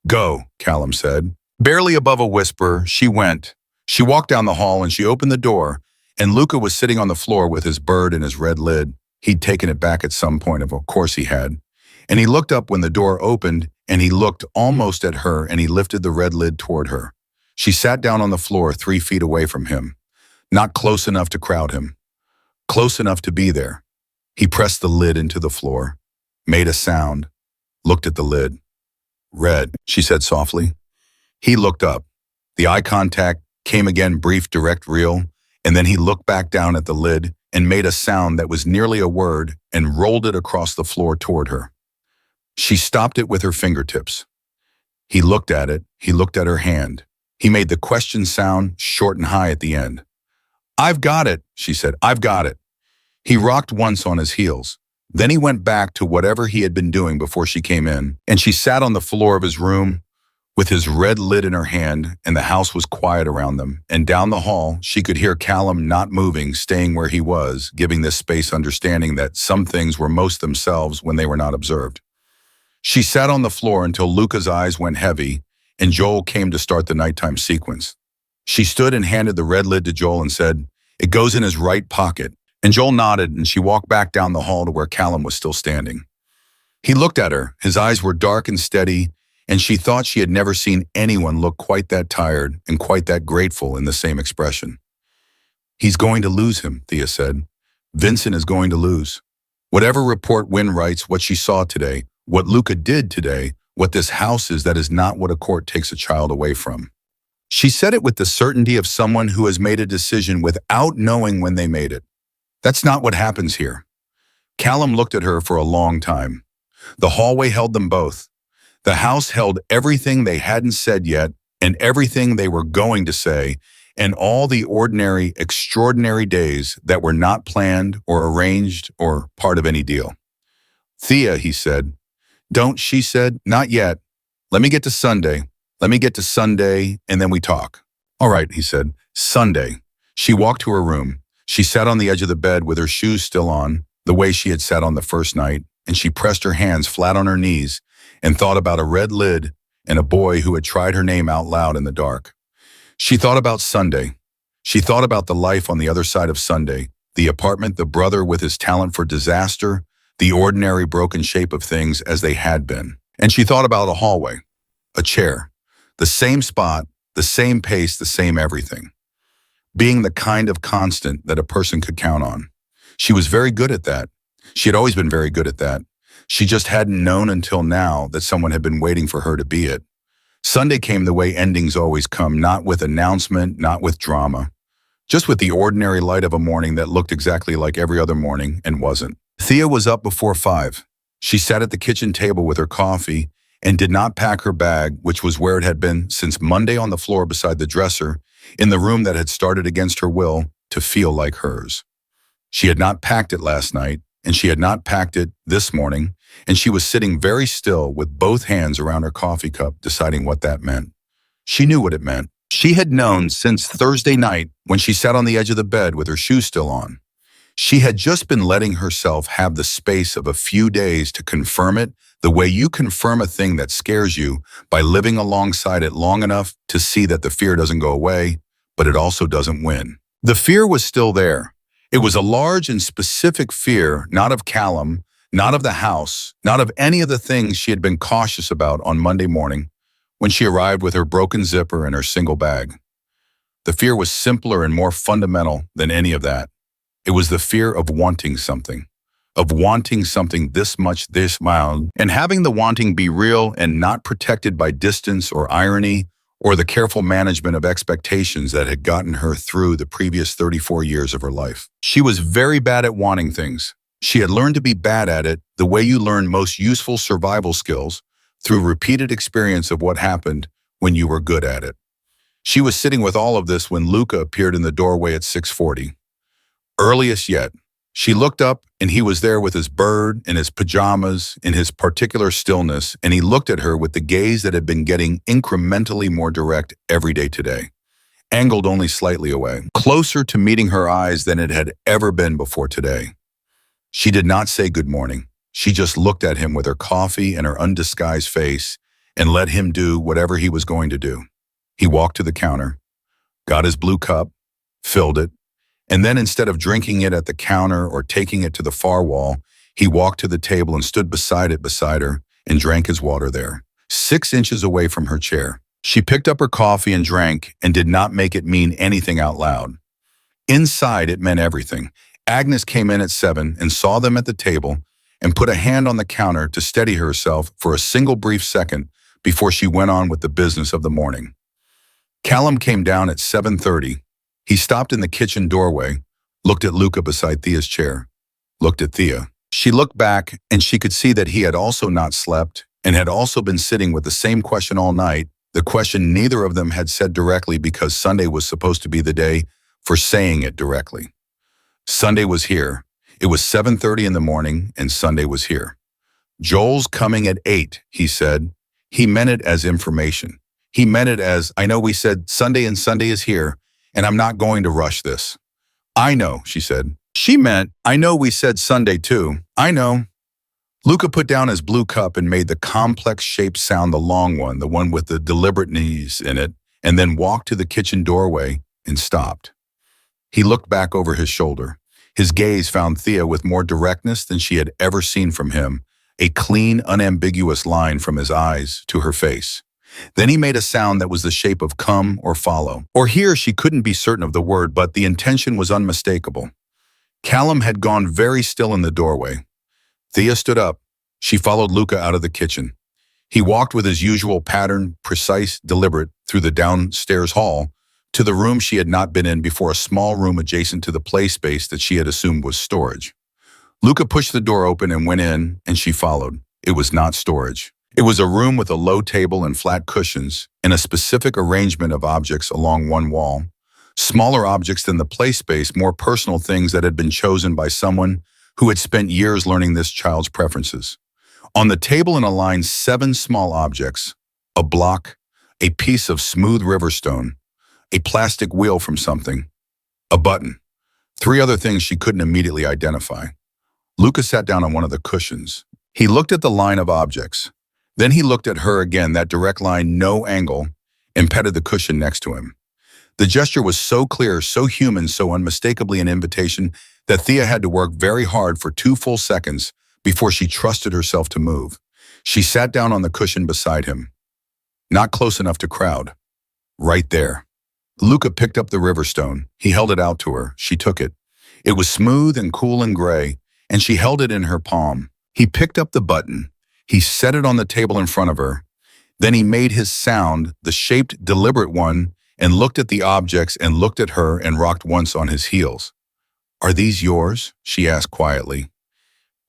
Go, Callum said. Barely above a whisper, she went. She walked down the hall and she opened the door, and Luca was sitting on the floor with his bird and his red lid. He'd taken it back at some point, of course he had. And he looked up when the door opened, and he looked almost at her, and he lifted the red lid toward her. She sat down on the floor 3 feet away from him. Not close enough to crowd him. Close enough to be there. He pressed the lid into the floor, made a sound, looked at the lid. Red, she said softly. He looked up. The eye contact came again, brief, direct, real, and then he looked back down at the lid and made a sound that was nearly a word and rolled it across the floor toward her. She stopped it with her fingertips. He looked at it. He looked at her hand. He made the question sound short and high at the end. I've got it, she said. I've got it. He rocked once on his heels. Then he went back to whatever he had been doing before she came in, and she sat on the floor of his room with his red lid in her hand, and the house was quiet around them. And down the hall, she could hear Callum not moving, staying where he was, giving this space, understanding that some things were most themselves when they were not observed. She sat on the floor until Luca's eyes went heavy and Joel came to start the nighttime sequence. She stood and handed the red lid to Joel and said, "It goes in his right pocket." And Joel nodded, and she walked back down the hall to where Callum was still standing. He looked at her. His eyes were dark and steady, and she thought she had never seen anyone look quite that tired and quite that grateful in the same expression. He's going to lose him, Thea said. Vincent is going to lose. Whatever report Wynn writes, what she saw today, what Luca did today, what this house is, that is not what a court takes a child away from. She said it with the certainty of someone who has made a decision without knowing when they made it. That's not what happens here. Callum looked at her for a long time. The hallway held them both. The house held everything they hadn't said yet and everything they were going to say, and all the ordinary, extraordinary days that were not planned or arranged or part of any deal. Thea, he said. Don't, she said, not yet. Let me get to Sunday. Let me get to Sunday, and then we talk. All right, he said. Sunday. She walked to her room. She sat on the edge of the bed with her shoes still on, the way she had sat on the first night, and she pressed her hands flat on her knees and thought about a red lid and a boy who had tried her name out loud in the dark. She thought about Sunday. She thought about the life on the other side of Sunday, the apartment, the brother with his talent for disaster, the ordinary broken shape of things as they had been. And she thought about a hallway, a chair, the same spot, the same pace, the same everything. Being the kind of constant that a person could count on. She was very good at that. She had always been very good at that. She just hadn't known until now that someone had been waiting for her to be it. Sunday came the way endings always come, not with announcement, not with drama, just with the ordinary light of a morning that looked exactly like every other morning and wasn't. Thea was up before 5. She sat at the kitchen table with her coffee and did not pack her bag, which was where it had been since Monday on the floor beside the dresser, in the room that had started against her will to feel like hers. She had not packed it last night, and she had not packed it this morning, and she was sitting very still with both hands around her coffee cup, deciding what that meant. She knew what it meant. She had known since Thursday night when she sat on the edge of the bed with her shoes still on. She had just been letting herself have the space of a few days to confirm it the way you confirm a thing that scares you by living alongside it long enough to see that the fear doesn't go away, but it also doesn't win. The fear was still there. It was a large and specific fear, not of Callum, not of the house, not of any of the things she had been cautious about on Monday morning when she arrived with her broken zipper and her single bag. The fear was simpler and more fundamental than any of that. It was the fear of wanting something this much, this mild, and having the wanting be real and not protected by distance or irony or the careful management of expectations that had gotten her through the previous 34 years of her life. She was very bad at wanting things. She had learned to be bad at it the way you learn most useful survival skills, through repeated experience of what happened when you were good at it. She was sitting with all of this when Luca appeared in the doorway at 6:40. Earliest yet. She looked up and he was there with his bird in his pajamas in his particular stillness, and he looked at her with the gaze that had been getting incrementally more direct every day today, angled only slightly away, closer to meeting her eyes than it had ever been before today. She did not say good morning. She just looked at him with her coffee and her undisguised face and let him do whatever he was going to do. He walked to the counter, got his blue cup, filled it, and then instead of drinking it at the counter or taking it to the far wall, he walked to the table and stood beside her and drank his water there, 6 inches away from her chair. She picked up her coffee and drank and did not make it mean anything out loud. Inside, it meant everything. Agnes came in at 7 and saw them at the table and put a hand on the counter to steady herself for a single brief second before she went on with the business of the morning. Callum came down at 7:30. He stopped in the kitchen doorway, looked at Luca beside Thea's chair, looked at Thea. She looked back and she could see that he had also not slept and had also been sitting with the same question all night, the question neither of them had said directly because Sunday was supposed to be the day for saying it directly. Sunday was here. It was 7:30 in the morning and Sunday was here. Joel's coming at 8, he said. He meant it as information. He meant it as, I know we said Sunday and Sunday is here, and I'm not going to rush this. I know, she said. She meant, I know we said Sunday too. I know. Luca put down his blue cup and made the complex-shaped sound, the long one, the one with the deliberate knees in it, and then walked to the kitchen doorway and stopped. He looked back over his shoulder. His gaze found Thea with more directness than she had ever seen from him, a clean, unambiguous line from his eyes to her face. Then he made a sound that was the shape of come or follow. Or here she couldn't be certain of the word, but the intention was unmistakable. Callum had gone very still in the doorway. Thea stood up. She followed Luca out of the kitchen. He walked with his usual pattern, precise, deliberate, through the downstairs hall to the room she had not been in before, a small room adjacent to the play space that she had assumed was storage. Luca pushed the door open and went in, and she followed. It was not storage. It was a room with a low table and flat cushions and a specific arrangement of objects along one wall. Smaller objects than the play space, more personal things that had been chosen by someone who had spent years learning this child's preferences. On the table in a line, 7 small objects: a block, a piece of smooth river stone, a plastic wheel from something, A button. Three other things she couldn't immediately identify. Luca sat down on one of the cushions. He looked at the line of objects. Then he looked at her again, that direct line, no angle, and petted the cushion next to him. The gesture was so clear, so human, so unmistakably an invitation that Thea had to work very hard for 2 full seconds before she trusted herself to move. She sat down on the cushion beside him. Not close enough to crowd. Right there. Luca picked up the riverstone. He held it out to her. She took it. It was smooth and cool and gray, and she held it in her palm. He picked up the button. He set it on the table in front of her. Then he made his sound, the shaped, deliberate one, and looked at the objects and looked at her and rocked once on his heels. "Are these yours?" she asked quietly.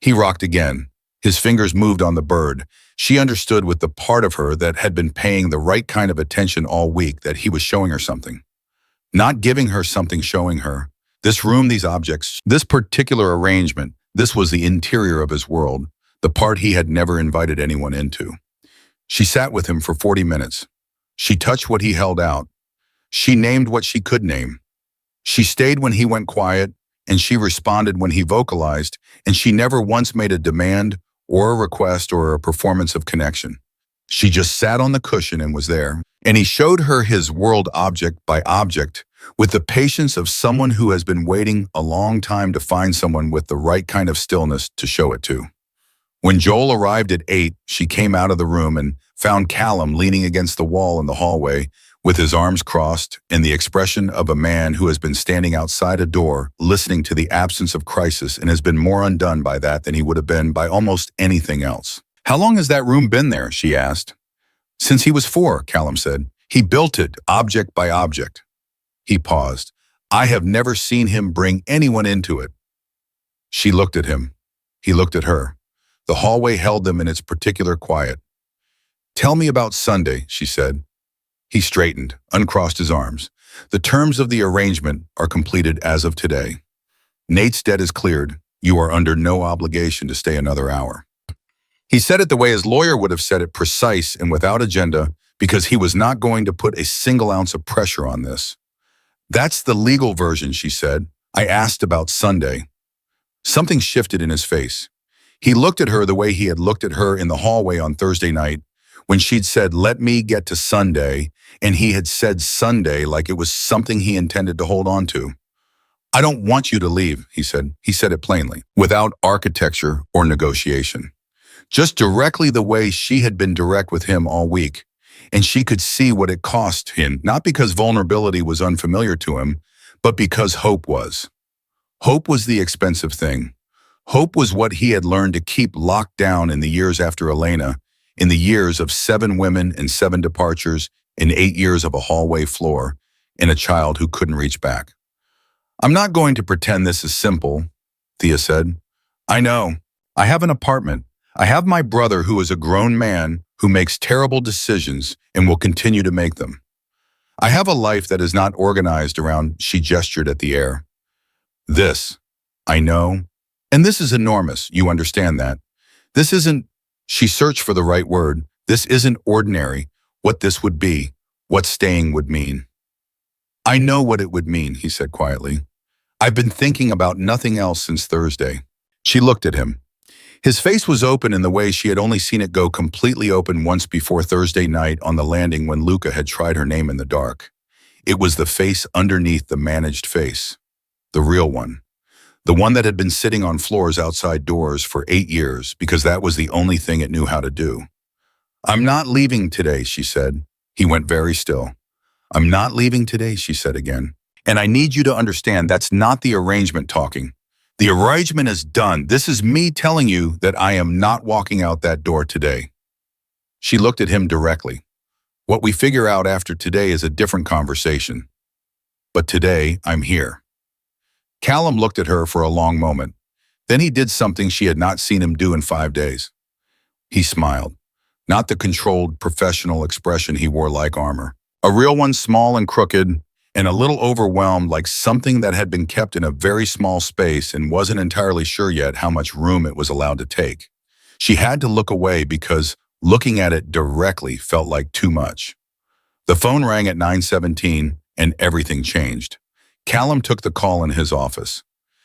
He rocked again. His fingers moved on the bird. She understood with the part of her that had been paying the right kind of attention all week that he was showing her something. Not giving her something, showing her. This room, these objects, this particular arrangement, this was the interior of his world, the part he had never invited anyone into. She sat with him for 40 minutes. She touched what he held out. She named what she could name. She stayed when he went quiet, and she responded when he vocalized, and she never once made a demand or a request or a performance of connection. She just sat on the cushion and was there, and he showed her his world object by object with the patience of someone who has been waiting a long time to find someone with the right kind of stillness to show it to. When Joel arrived at 8, she came out of the room and found Callum leaning against the wall in the hallway with his arms crossed and the expression of a man who has been standing outside a door listening to the absence of crisis and has been more undone by that than he would have been by almost anything else. "How long has that room been there?" she asked. "Since he was 4, Callum said. "He built it, object by object." He paused. "I have never seen him bring anyone into it." She looked at him. He looked at her. The hallway held them in its particular quiet. "Tell me about Sunday," she said. He straightened, uncrossed his arms. "The terms of the arrangement are completed as of today. Nate's debt is cleared. You are under no obligation to stay another hour." He said it the way his lawyer would have said it, precise and without agenda, because he was not going to put a single ounce of pressure on this. "That's the legal version," she said. "I asked about Sunday." Something shifted in his face. He looked at her the way he had looked at her in the hallway on Thursday night, when she'd said, "Let me get to Sunday," and he had said Sunday like it was something he intended to hold on to. "I don't want you to leave," he said. He said it plainly, without architecture or negotiation. Just directly the way she had been direct with him all week. And she could see what it cost him, not because vulnerability was unfamiliar to him, but because hope was. Hope was the expensive thing. Hope was what he had learned to keep locked down in the years after Elena, in the years of 7 women and 7 departures, in 8 years of a hallway floor, and a child who couldn't reach back. "I'm not going to pretend this is simple," Thea said. "I know. I have an apartment. I have my brother who is a grown man who makes terrible decisions and will continue to make them. I have a life that is not organized around," she gestured at the air. "This. I know. And this is enormous, you understand that. This isn't," she searched for the right word, "this isn't ordinary, what this would be, what staying would mean." "I know what it would mean," he said quietly. "I've been thinking about nothing else since Thursday." She looked at him. His face was open in the way she had only seen it go completely open once before Thursday night on the landing when Luca had tried her name in the dark. It was the face underneath the managed face. The real one. The one that had been sitting on floors outside doors for 8 years because that was the only thing it knew how to do. "I'm not leaving today," she said. He went very still. "I'm not leaving today," she said again. "And I need you to understand that's not the arrangement talking. The arrangement is done. This is me telling you that I am not walking out that door today." She looked at him directly. "What we figure out after today is a different conversation. But today, I'm here." Callum looked at her for a long moment. Then he did something she had not seen him do in 5 days. He smiled. Not the controlled, professional expression he wore like armor. A real one, small and crooked, and a little overwhelmed, like something that had been kept in a very small space and wasn't entirely sure yet how much room it was allowed to take. She had to look away because looking at it directly felt like too much. The phone rang at 9:17 and everything changed. Callum took the call in his office.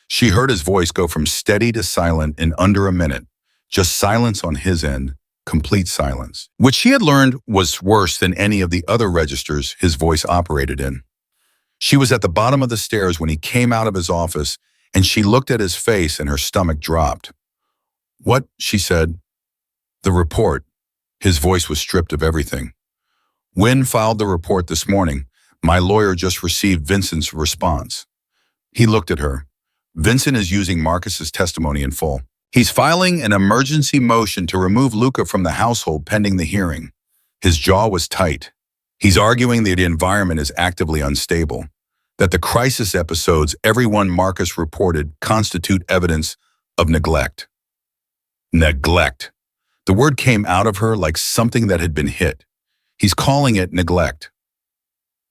She heard his voice go from steady to silent in under a minute. Just silence on his end, complete silence. Which she had learned was worse than any of the other registers his voice operated in. She was at the bottom of the stairs when he came out of his office, and she looked at his face and her stomach dropped. "What?" she said. "The report." His voice was stripped of everything. "Wynn filed the report this morning. My lawyer just received Vincent's response." He looked at her. "Vincent is using Marcus's testimony in full. He's filing an emergency motion to remove Luca from the household pending the hearing." His jaw was tight. He's arguing that the environment is actively unstable, that the crisis episodes everyone Marcus reported constitute evidence of neglect. Neglect. The word came out of her like something that had been hit. He's calling it neglect.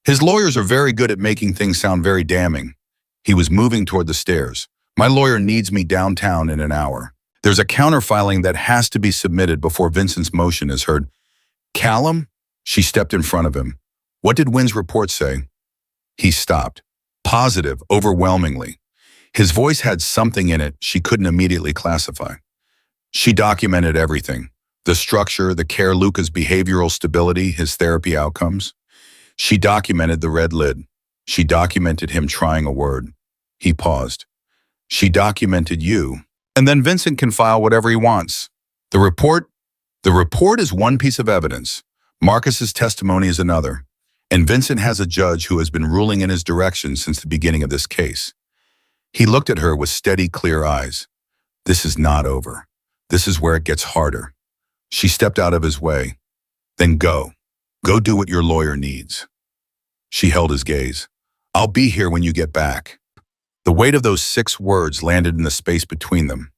His lawyers are very good at making things sound very damning. He was moving toward the stairs. "My lawyer needs me downtown in an hour. There's a counterfiling that has to be submitted before Vincent's motion is heard." "Callum?" She stepped in front of him. "What did Wynn's report say?" He stopped. Positive, overwhelmingly. His voice had something in it she couldn't immediately classify. "She documented everything. The structure, the care, Luca's behavioral stability, his therapy outcomes. She documented the red lid. She documented him trying a word." He paused. "She documented you. And then Vincent can file whatever he wants. The report is one piece of evidence. Marcus's testimony is another. And Vincent has a judge who has been ruling in his direction since the beginning of this case." He looked at her with steady, clear eyes. "This is not over. This is where it gets harder." She stepped out of his way. "Then go. Go do what your lawyer needs." She held his gaze. "I'll be here when you get back." The weight of those 6 words landed in the space between them.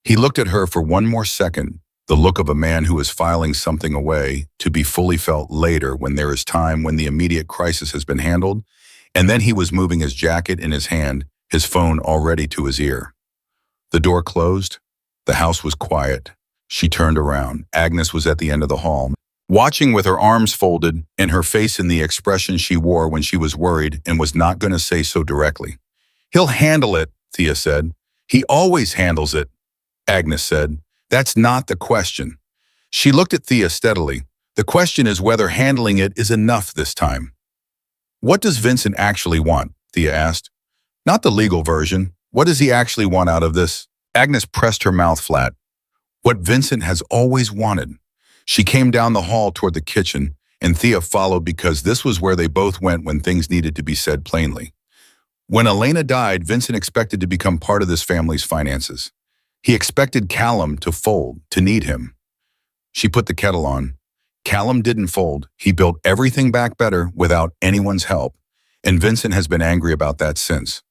He looked at her for one more second, the look of a man who is filing something away to be fully felt later when there is time, when the immediate crisis has been handled, and then he was moving his jacket in his hand, his phone already to his ear. The door closed. The house was quiet. She turned around. Agnes was at the end of the hall, watching with her arms folded and her face in the expression she wore when she was worried and was not going to say so directly. "He'll handle it," Thea said. "He always handles it," Agnes said. "That's not the question." She looked at Thea steadily. "The question is whether handling it is enough this time." "What does Vincent actually want?" Thea asked. "Not the legal version. What does he actually want out of this?" Agnes pressed her mouth flat. "What Vincent has always wanted." She came down the hall toward the kitchen, and Thea followed because this was where they both went when things needed to be said plainly. When Elena died, Vincent expected to become part of this family's finances. He expected Callum to fold, to need him. She put the kettle on. Callum didn't fold. He built everything back better without anyone's help, and Vincent has been angry about that since.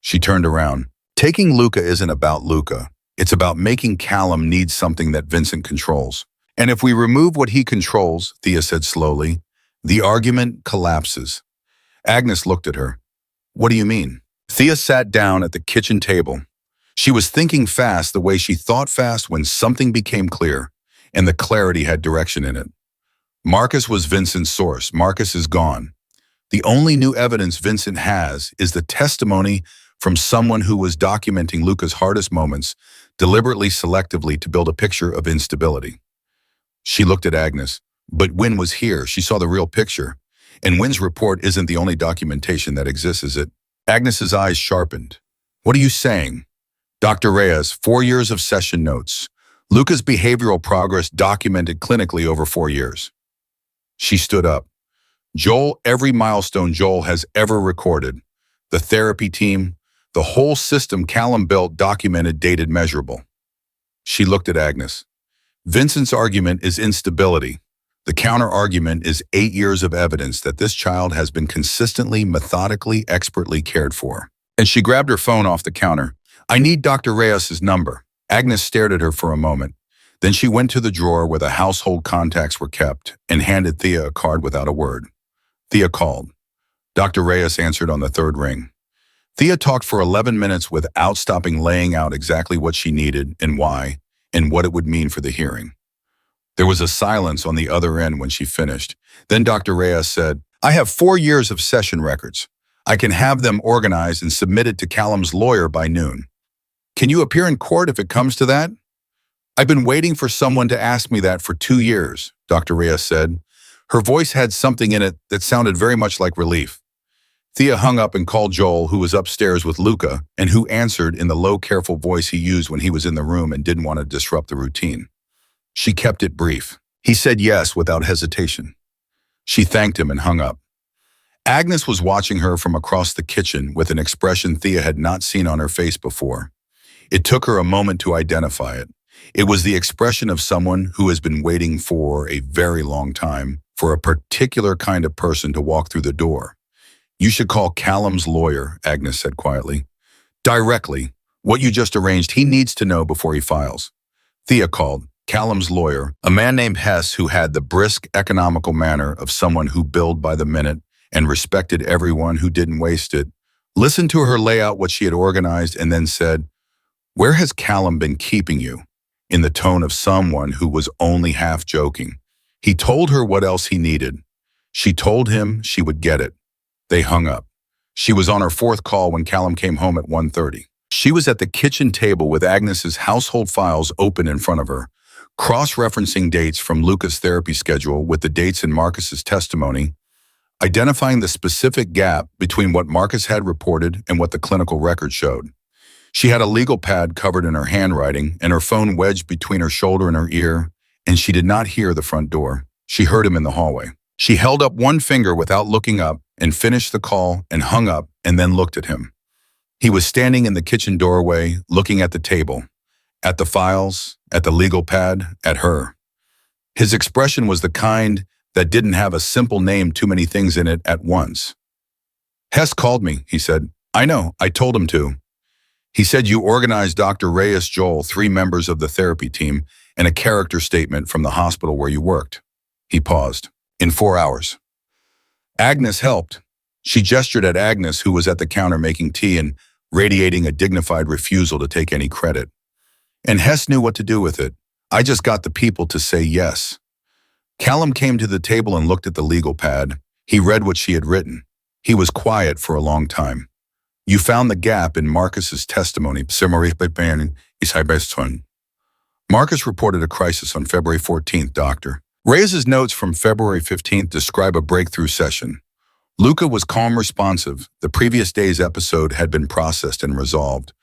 She turned around. Taking Luca isn't about Luca. It's about making Callum need something that Vincent controls. And if we remove what he controls, Thea said slowly, the argument collapses. Agnes looked at her. "What do you mean?" Thea sat down at the kitchen table. She was thinking fast the way she thought fast when something became clear, and the clarity had direction in it. Marcus was Vincent's source. Marcus is gone. The only new evidence Vincent has is the testimony from someone who was documenting Luca's hardest moments, deliberately, selectively to build a picture of instability. She looked at Agnes. But Wynn was here. She saw the real picture. And Wynn's report isn't the only documentation that exists, is it? Agnes's eyes sharpened. "What are you saying?" "Dr. Reyes, 4 years of session notes. Luca's behavioral progress documented clinically over 4 years." She stood up. "Joel, every milestone Joel has ever recorded. The therapy team, the whole system Callum built, documented, dated, measurable." She looked at Agnes. "Vincent's argument is instability. The counter-argument is 8 years of evidence that this child has been consistently, methodically, expertly cared for." And she grabbed her phone off the counter. "I need Dr. Reyes's number." Agnes stared at her for a moment. Then she went to the drawer where the household contacts were kept and handed Thea a card without a word. Thea called. Dr. Reyes answered on the 3rd ring. Thea talked for 11 minutes without stopping, laying out exactly what she needed and why, and what it would mean for the hearing. There was a silence on the other end when she finished. Then Dr. Reyes said, "I have 4 years of session records. I can have them organized and submitted to Callum's lawyer by noon. Can you appear in court if it comes to that? I've been waiting for someone to ask me that for 2 years, Dr. Reyes said. Her voice had something in it that sounded very much like relief. Thea hung up and called Joel, who was upstairs with Luca, and who answered in the low, careful voice he used when he was in the room and didn't want to disrupt the routine. She kept it brief. He said yes without hesitation. She thanked him and hung up. Agnes was watching her from across the kitchen with an expression Thea had not seen on her face before. It took her a moment to identify it. It was the expression of someone who has been waiting for a very long time for a particular kind of person to walk through the door. You should call Callum's lawyer, Agnes said quietly. Directly. What you just arranged, he needs to know before he files. Thea called. Callum's lawyer, a man named Hess who had the brisk, economical manner of someone who billed by the minute and respected everyone who didn't waste it, listened to her lay out what she had organized and then said, "Where has Callum been keeping you?" in the tone of someone who was only half joking. He told her what else he needed. She told him she would get it. They hung up. She was on her fourth call when Callum came home at 1:30. She was at the kitchen table with Agnes's household files open in front of her, cross-referencing dates from Luca's therapy schedule with the dates in Marcus's testimony, identifying the specific gap between what Marcus had reported and what the clinical record showed. She had a legal pad covered in her handwriting and her phone wedged between her shoulder and her ear, and she did not hear the front door. She heard him in the hallway. She held up one finger without looking up and finished the call and hung up and then looked at him. He was standing in the kitchen doorway, looking at the table, at the files, at the legal pad, at her. His expression was the kind that didn't have a simple name too many things in it at once. Hess called me, he said. I know, I told him to. He said you organized Dr. Reyes, Joel, 3 members of the therapy team, and a character statement from the hospital where you worked. He paused. In 4 hours. Agnes helped. She gestured at Agnes, who was at the counter making tea and radiating a dignified refusal to take any credit. And Hess knew what to do with it. I just got the people to say yes. Callum came to the table and looked at the legal pad. He read what she had written. He was quiet for a long time. You found the gap in Marcus's testimony. Marcus reported a crisis on February 14th, doctor. Reyes's notes from February 15th describe a breakthrough session. Luca was calm, responsive. The previous day's episode had been processed and resolved.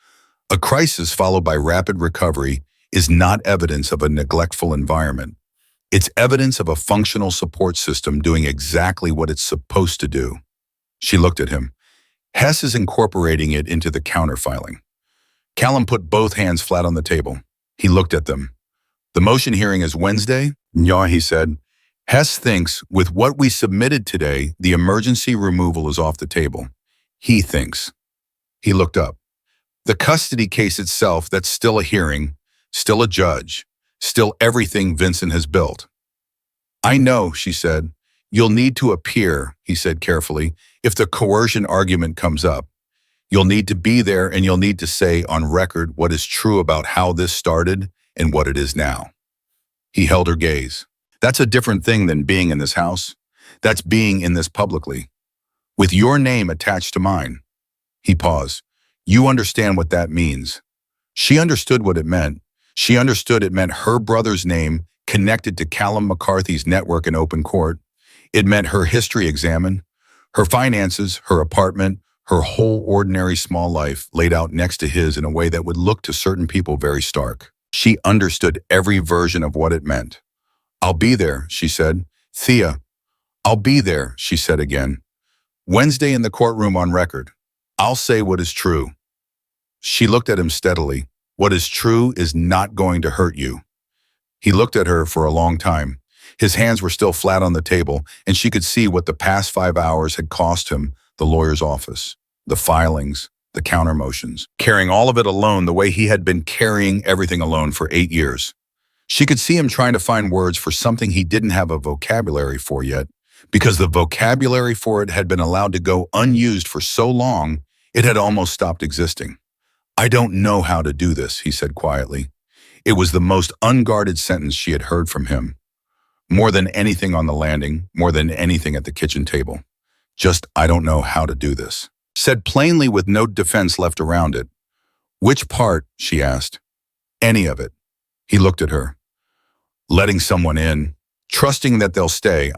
A crisis followed by rapid recovery is not evidence of a neglectful environment. It's evidence of a functional support system doing exactly what it's supposed to do. She looked at him. Hess is incorporating it into the counterfiling. Callum put both hands flat on the table. He looked at them. The motion hearing is Wednesday? Yeah, he said. Hess thinks, with what we submitted today, the emergency removal is off the table. He thinks. He looked up. The custody case itself, that's still a hearing, still a judge, still everything Vincent has built. I know, she said. You'll need to appear, he said carefully, if the coercion argument comes up. You'll need to be there and you'll need to say on record what is true about how this started and what it is now. He held her gaze. That's a different thing than being in this house. That's being in this publicly. With your name attached to mine. He paused. You understand what that means. She understood what it meant. She understood it meant her brother's name connected to Callum McCarthy's network in open court. It meant her history examined, her finances, her apartment, her whole ordinary small life laid out next to his in a way that would look to certain people very stark. She understood every version of what it meant. I'll be there, she said. Thea, I'll be there, she said again. Wednesday in the courtroom on record. I'll say what is true. She looked at him steadily. What is true is not going to hurt you. He looked at her for a long time. His hands were still flat on the table, and she could see what the past 5 hours had cost him, the lawyer's office, the filings, the counter motions, carrying all of it alone the way he had been carrying everything alone for 8 years. She could see him trying to find words for something he didn't have a vocabulary for yet, because the vocabulary for it had been allowed to go unused for so long, it had almost stopped existing. I don't know how to do this, he said quietly. It was the most unguarded sentence she had heard from him. More than anything on the landing, more than anything at the kitchen table. Just, I don't know how to do this. said plainly with no defense left around it. "Which part?" she asked. "Any of it." He looked at her. "Letting someone in, trusting that they'll stay.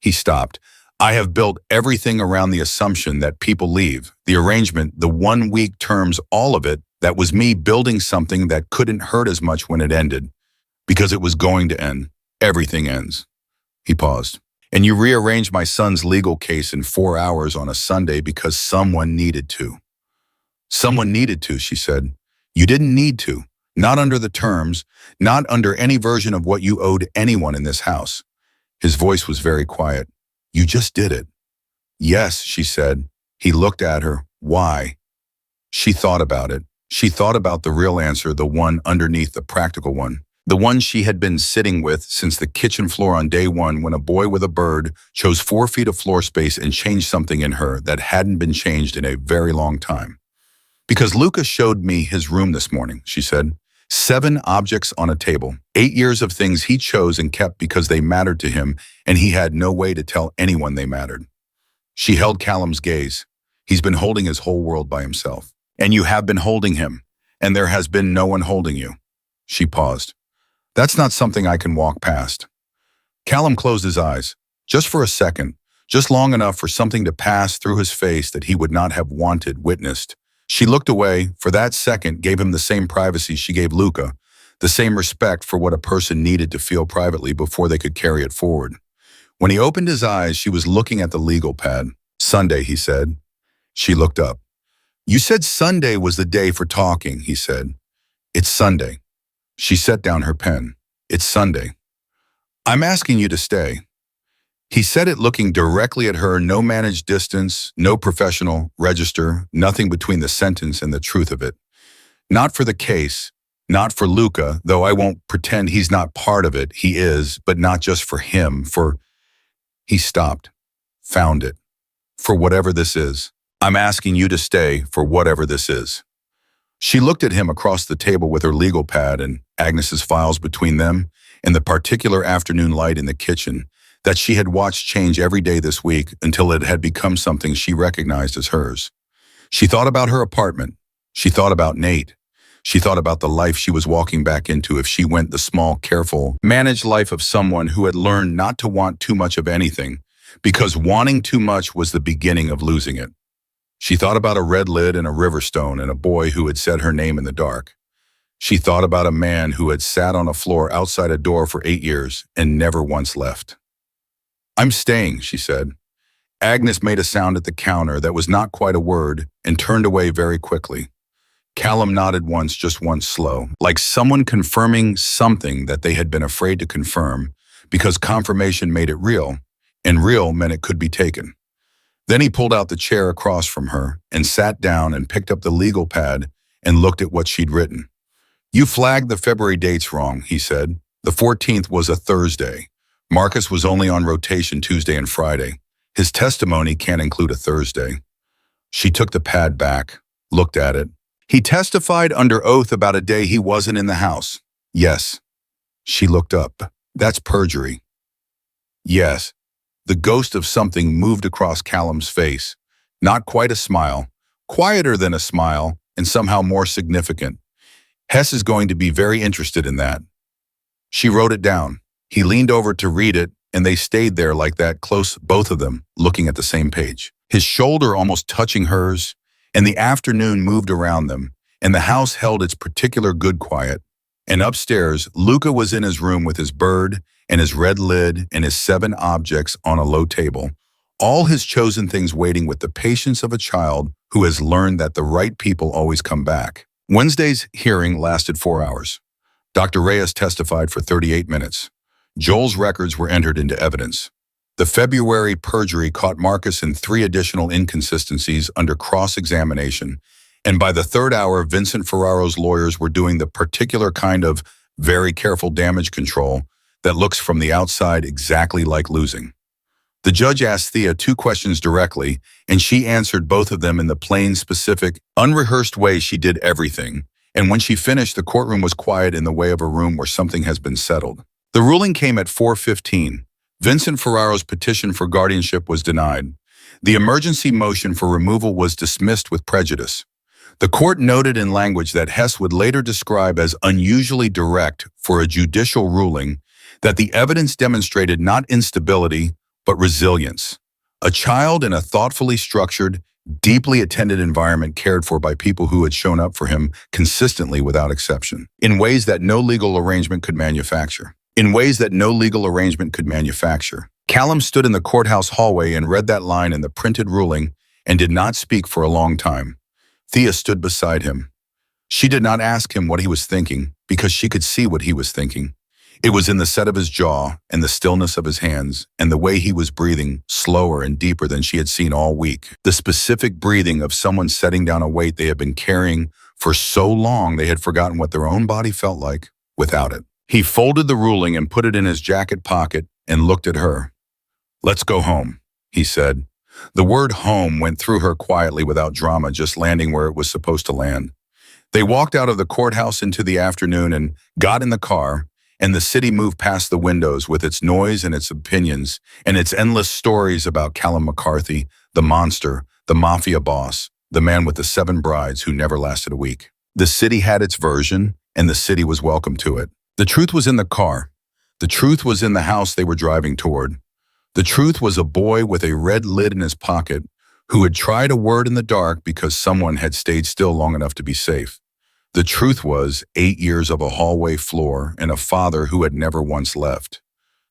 He stopped. "I have built everything around the assumption that people leave. The arrangement, the 1 week terms, all of it, that was me building something that couldn't hurt as much when it ended. Because it was going to end. Everything ends." He paused. "And you rearranged my son's legal case in 4 hours on a Sunday because someone needed to." "Someone needed to," she said. "You didn't need to. Not under the terms, not under any version of what you owed anyone in this house." His voice was very quiet. "You just did it." "Yes," she said. He looked at her. "Why?" She thought about it. She thought about the real answer, the one underneath the practical one. The one she had been sitting with since the kitchen floor on day one when a boy with a bird chose 4 feet of floor space and changed something in her that hadn't been changed in a very long time. "Because Luca showed me his room this morning," she said. 7 objects on a table, 8 years of things he chose and kept because they mattered to him, and he had no way to tell anyone they mattered. She held Callum's gaze. "He's been holding his whole world by himself. And you have been holding him, and there has been no one holding you." She paused. "That's not something I can walk past." Callum closed his eyes, just for a second, just long enough for something to pass through his face that he would not have wanted witnessed. She looked away, for that second gave him the same privacy she gave Luca, the same respect for what a person needed to feel privately before they could carry it forward. When he opened his eyes, she was looking at the legal pad. "Sunday," he said. She looked up. "You said Sunday was the day for talking," he said. "It's Sunday." She set down her pen. "It's Sunday. I'm asking you to stay." He said it looking directly at her, no managed distance, no professional register, nothing between the sentence and the truth of it. Not for the case, not for Luca, though I won't pretend he's not part of it. He is, but not just for him, for... He stopped, found it. "For whatever this is. I'm asking you to stay for whatever this is." She looked at him across the table with her legal pad and Agnes's files between them and the particular afternoon light in the kitchen that she had watched change every day this week until it had become something she recognized as hers. She thought about her apartment. She thought about Nate. She thought about the life she was walking back into if she went the small, careful, managed life of someone who had learned not to want too much of anything, because wanting too much was the beginning of losing it. She thought about a red lid and a river stone and a boy who had said her name in the dark. She thought about a man who had sat on a floor outside a door for 8 years and never once left. "I'm staying," she said. Agnes made a sound at the counter that was not quite a word and turned away very quickly. Callum nodded once, just once slow, like someone confirming something that they had been afraid to confirm because confirmation made it real, and real meant it could be taken. Then he pulled out the chair across from her and sat down and picked up the legal pad and looked at what she'd written. "You flagged the February dates wrong," he said. "The 14th was a Thursday. Marcus was only on rotation Tuesday and Friday. His testimony can't include a Thursday." She took the pad back, looked at it. "He testified under oath about a day he wasn't in the house." "Yes." She looked up. "That's perjury." "Yes." The ghost of something moved across Callum's face. Not quite a smile, quieter than a smile, and somehow more significant. "Hess is going to be very interested in that." She wrote it down. He leaned over to read it, and they stayed there like that, close, both of them, looking at the same page. His shoulder almost touching hers, and the afternoon moved around them, and the house held its particular good quiet. And upstairs, Luca was in his room with his bird and his red lid and his 7 objects on a low table, all his chosen things waiting with the patience of a child who has learned that the right people always come back. Wednesday's hearing lasted 4 hours. Dr. Reyes testified for 38 minutes. Joel's records were entered into evidence. The February perjury caught Marcus in 3 additional inconsistencies under cross-examination, and by the 3rd hour, Vincent Ferraro's lawyers were doing the particular kind of very careful damage control that looks from the outside exactly like losing. The judge asked Thea 2 questions directly, and she answered both of them in the plain, specific, unrehearsed way she did everything, and when she finished, the courtroom was quiet in the way of a room where something has been settled. The ruling came at 4:15. Vincent Ferraro's petition for guardianship was denied. The emergency motion for removal was dismissed with prejudice. The court noted in language that Hess would later describe as unusually direct for a judicial ruling that the evidence demonstrated not instability, but resilience. A child in a thoughtfully structured, deeply attended environment cared for by people who had shown up for him consistently without exception, in ways that no legal arrangement could manufacture. Callum stood in the courthouse hallway and read that line in the printed ruling and did not speak for a long time. Thea stood beside him. She did not ask him what he was thinking because she could see what he was thinking. It was in the set of his jaw and the stillness of his hands and the way he was breathing slower and deeper than she had seen all week. The specific breathing of someone setting down a weight they had been carrying for so long they had forgotten what their own body felt like without it. He folded the ruling and put it in his jacket pocket and looked at her. "Let's go home," he said. The word home went through her quietly without drama, just landing where it was supposed to land. They walked out of the courthouse into the afternoon and got in the car, and the city moved past the windows with its noise and its opinions and its endless stories about Callum McCarthy, the monster, the Mafia boss, the man with the 7 brides who never lasted a week. The city had its version, and the city was welcome to it. The truth was in the car. The truth was in the house they were driving toward. The truth was a boy with a red lid in his pocket who had tried a word in the dark because someone had stayed still long enough to be safe. The truth was 8 years of a hallway floor and a father who had never once left.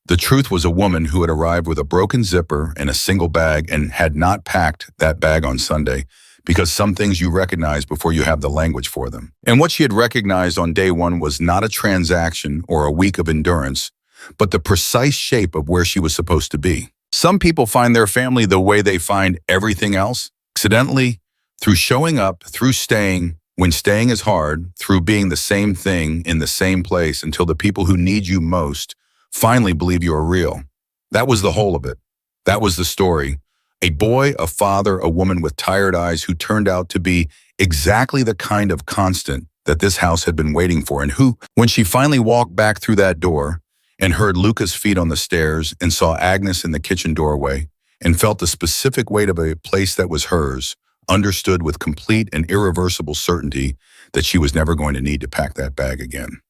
The truth was a woman who had arrived with a broken zipper and a single bag and had not packed that bag on Sunday because some things you recognize before you have the language for them. And what she had recognized on day one was not a transaction or a week of endurance, but the precise shape of where she was supposed to be. Some people find their family the way they find everything else, accidentally, through showing up, through staying, when staying is hard, through being the same thing in the same place until the people who need you most finally believe you are real. That was the whole of it. That was the story. A boy, a father, a woman with tired eyes who turned out to be exactly the kind of constant that this house had been waiting for, and who, when she finally walked back through that door and heard Luca's feet on the stairs and saw Agnes in the kitchen doorway and felt the specific weight of a place that was hers, understood with complete and irreversible certainty that she was never going to need to pack that bag again.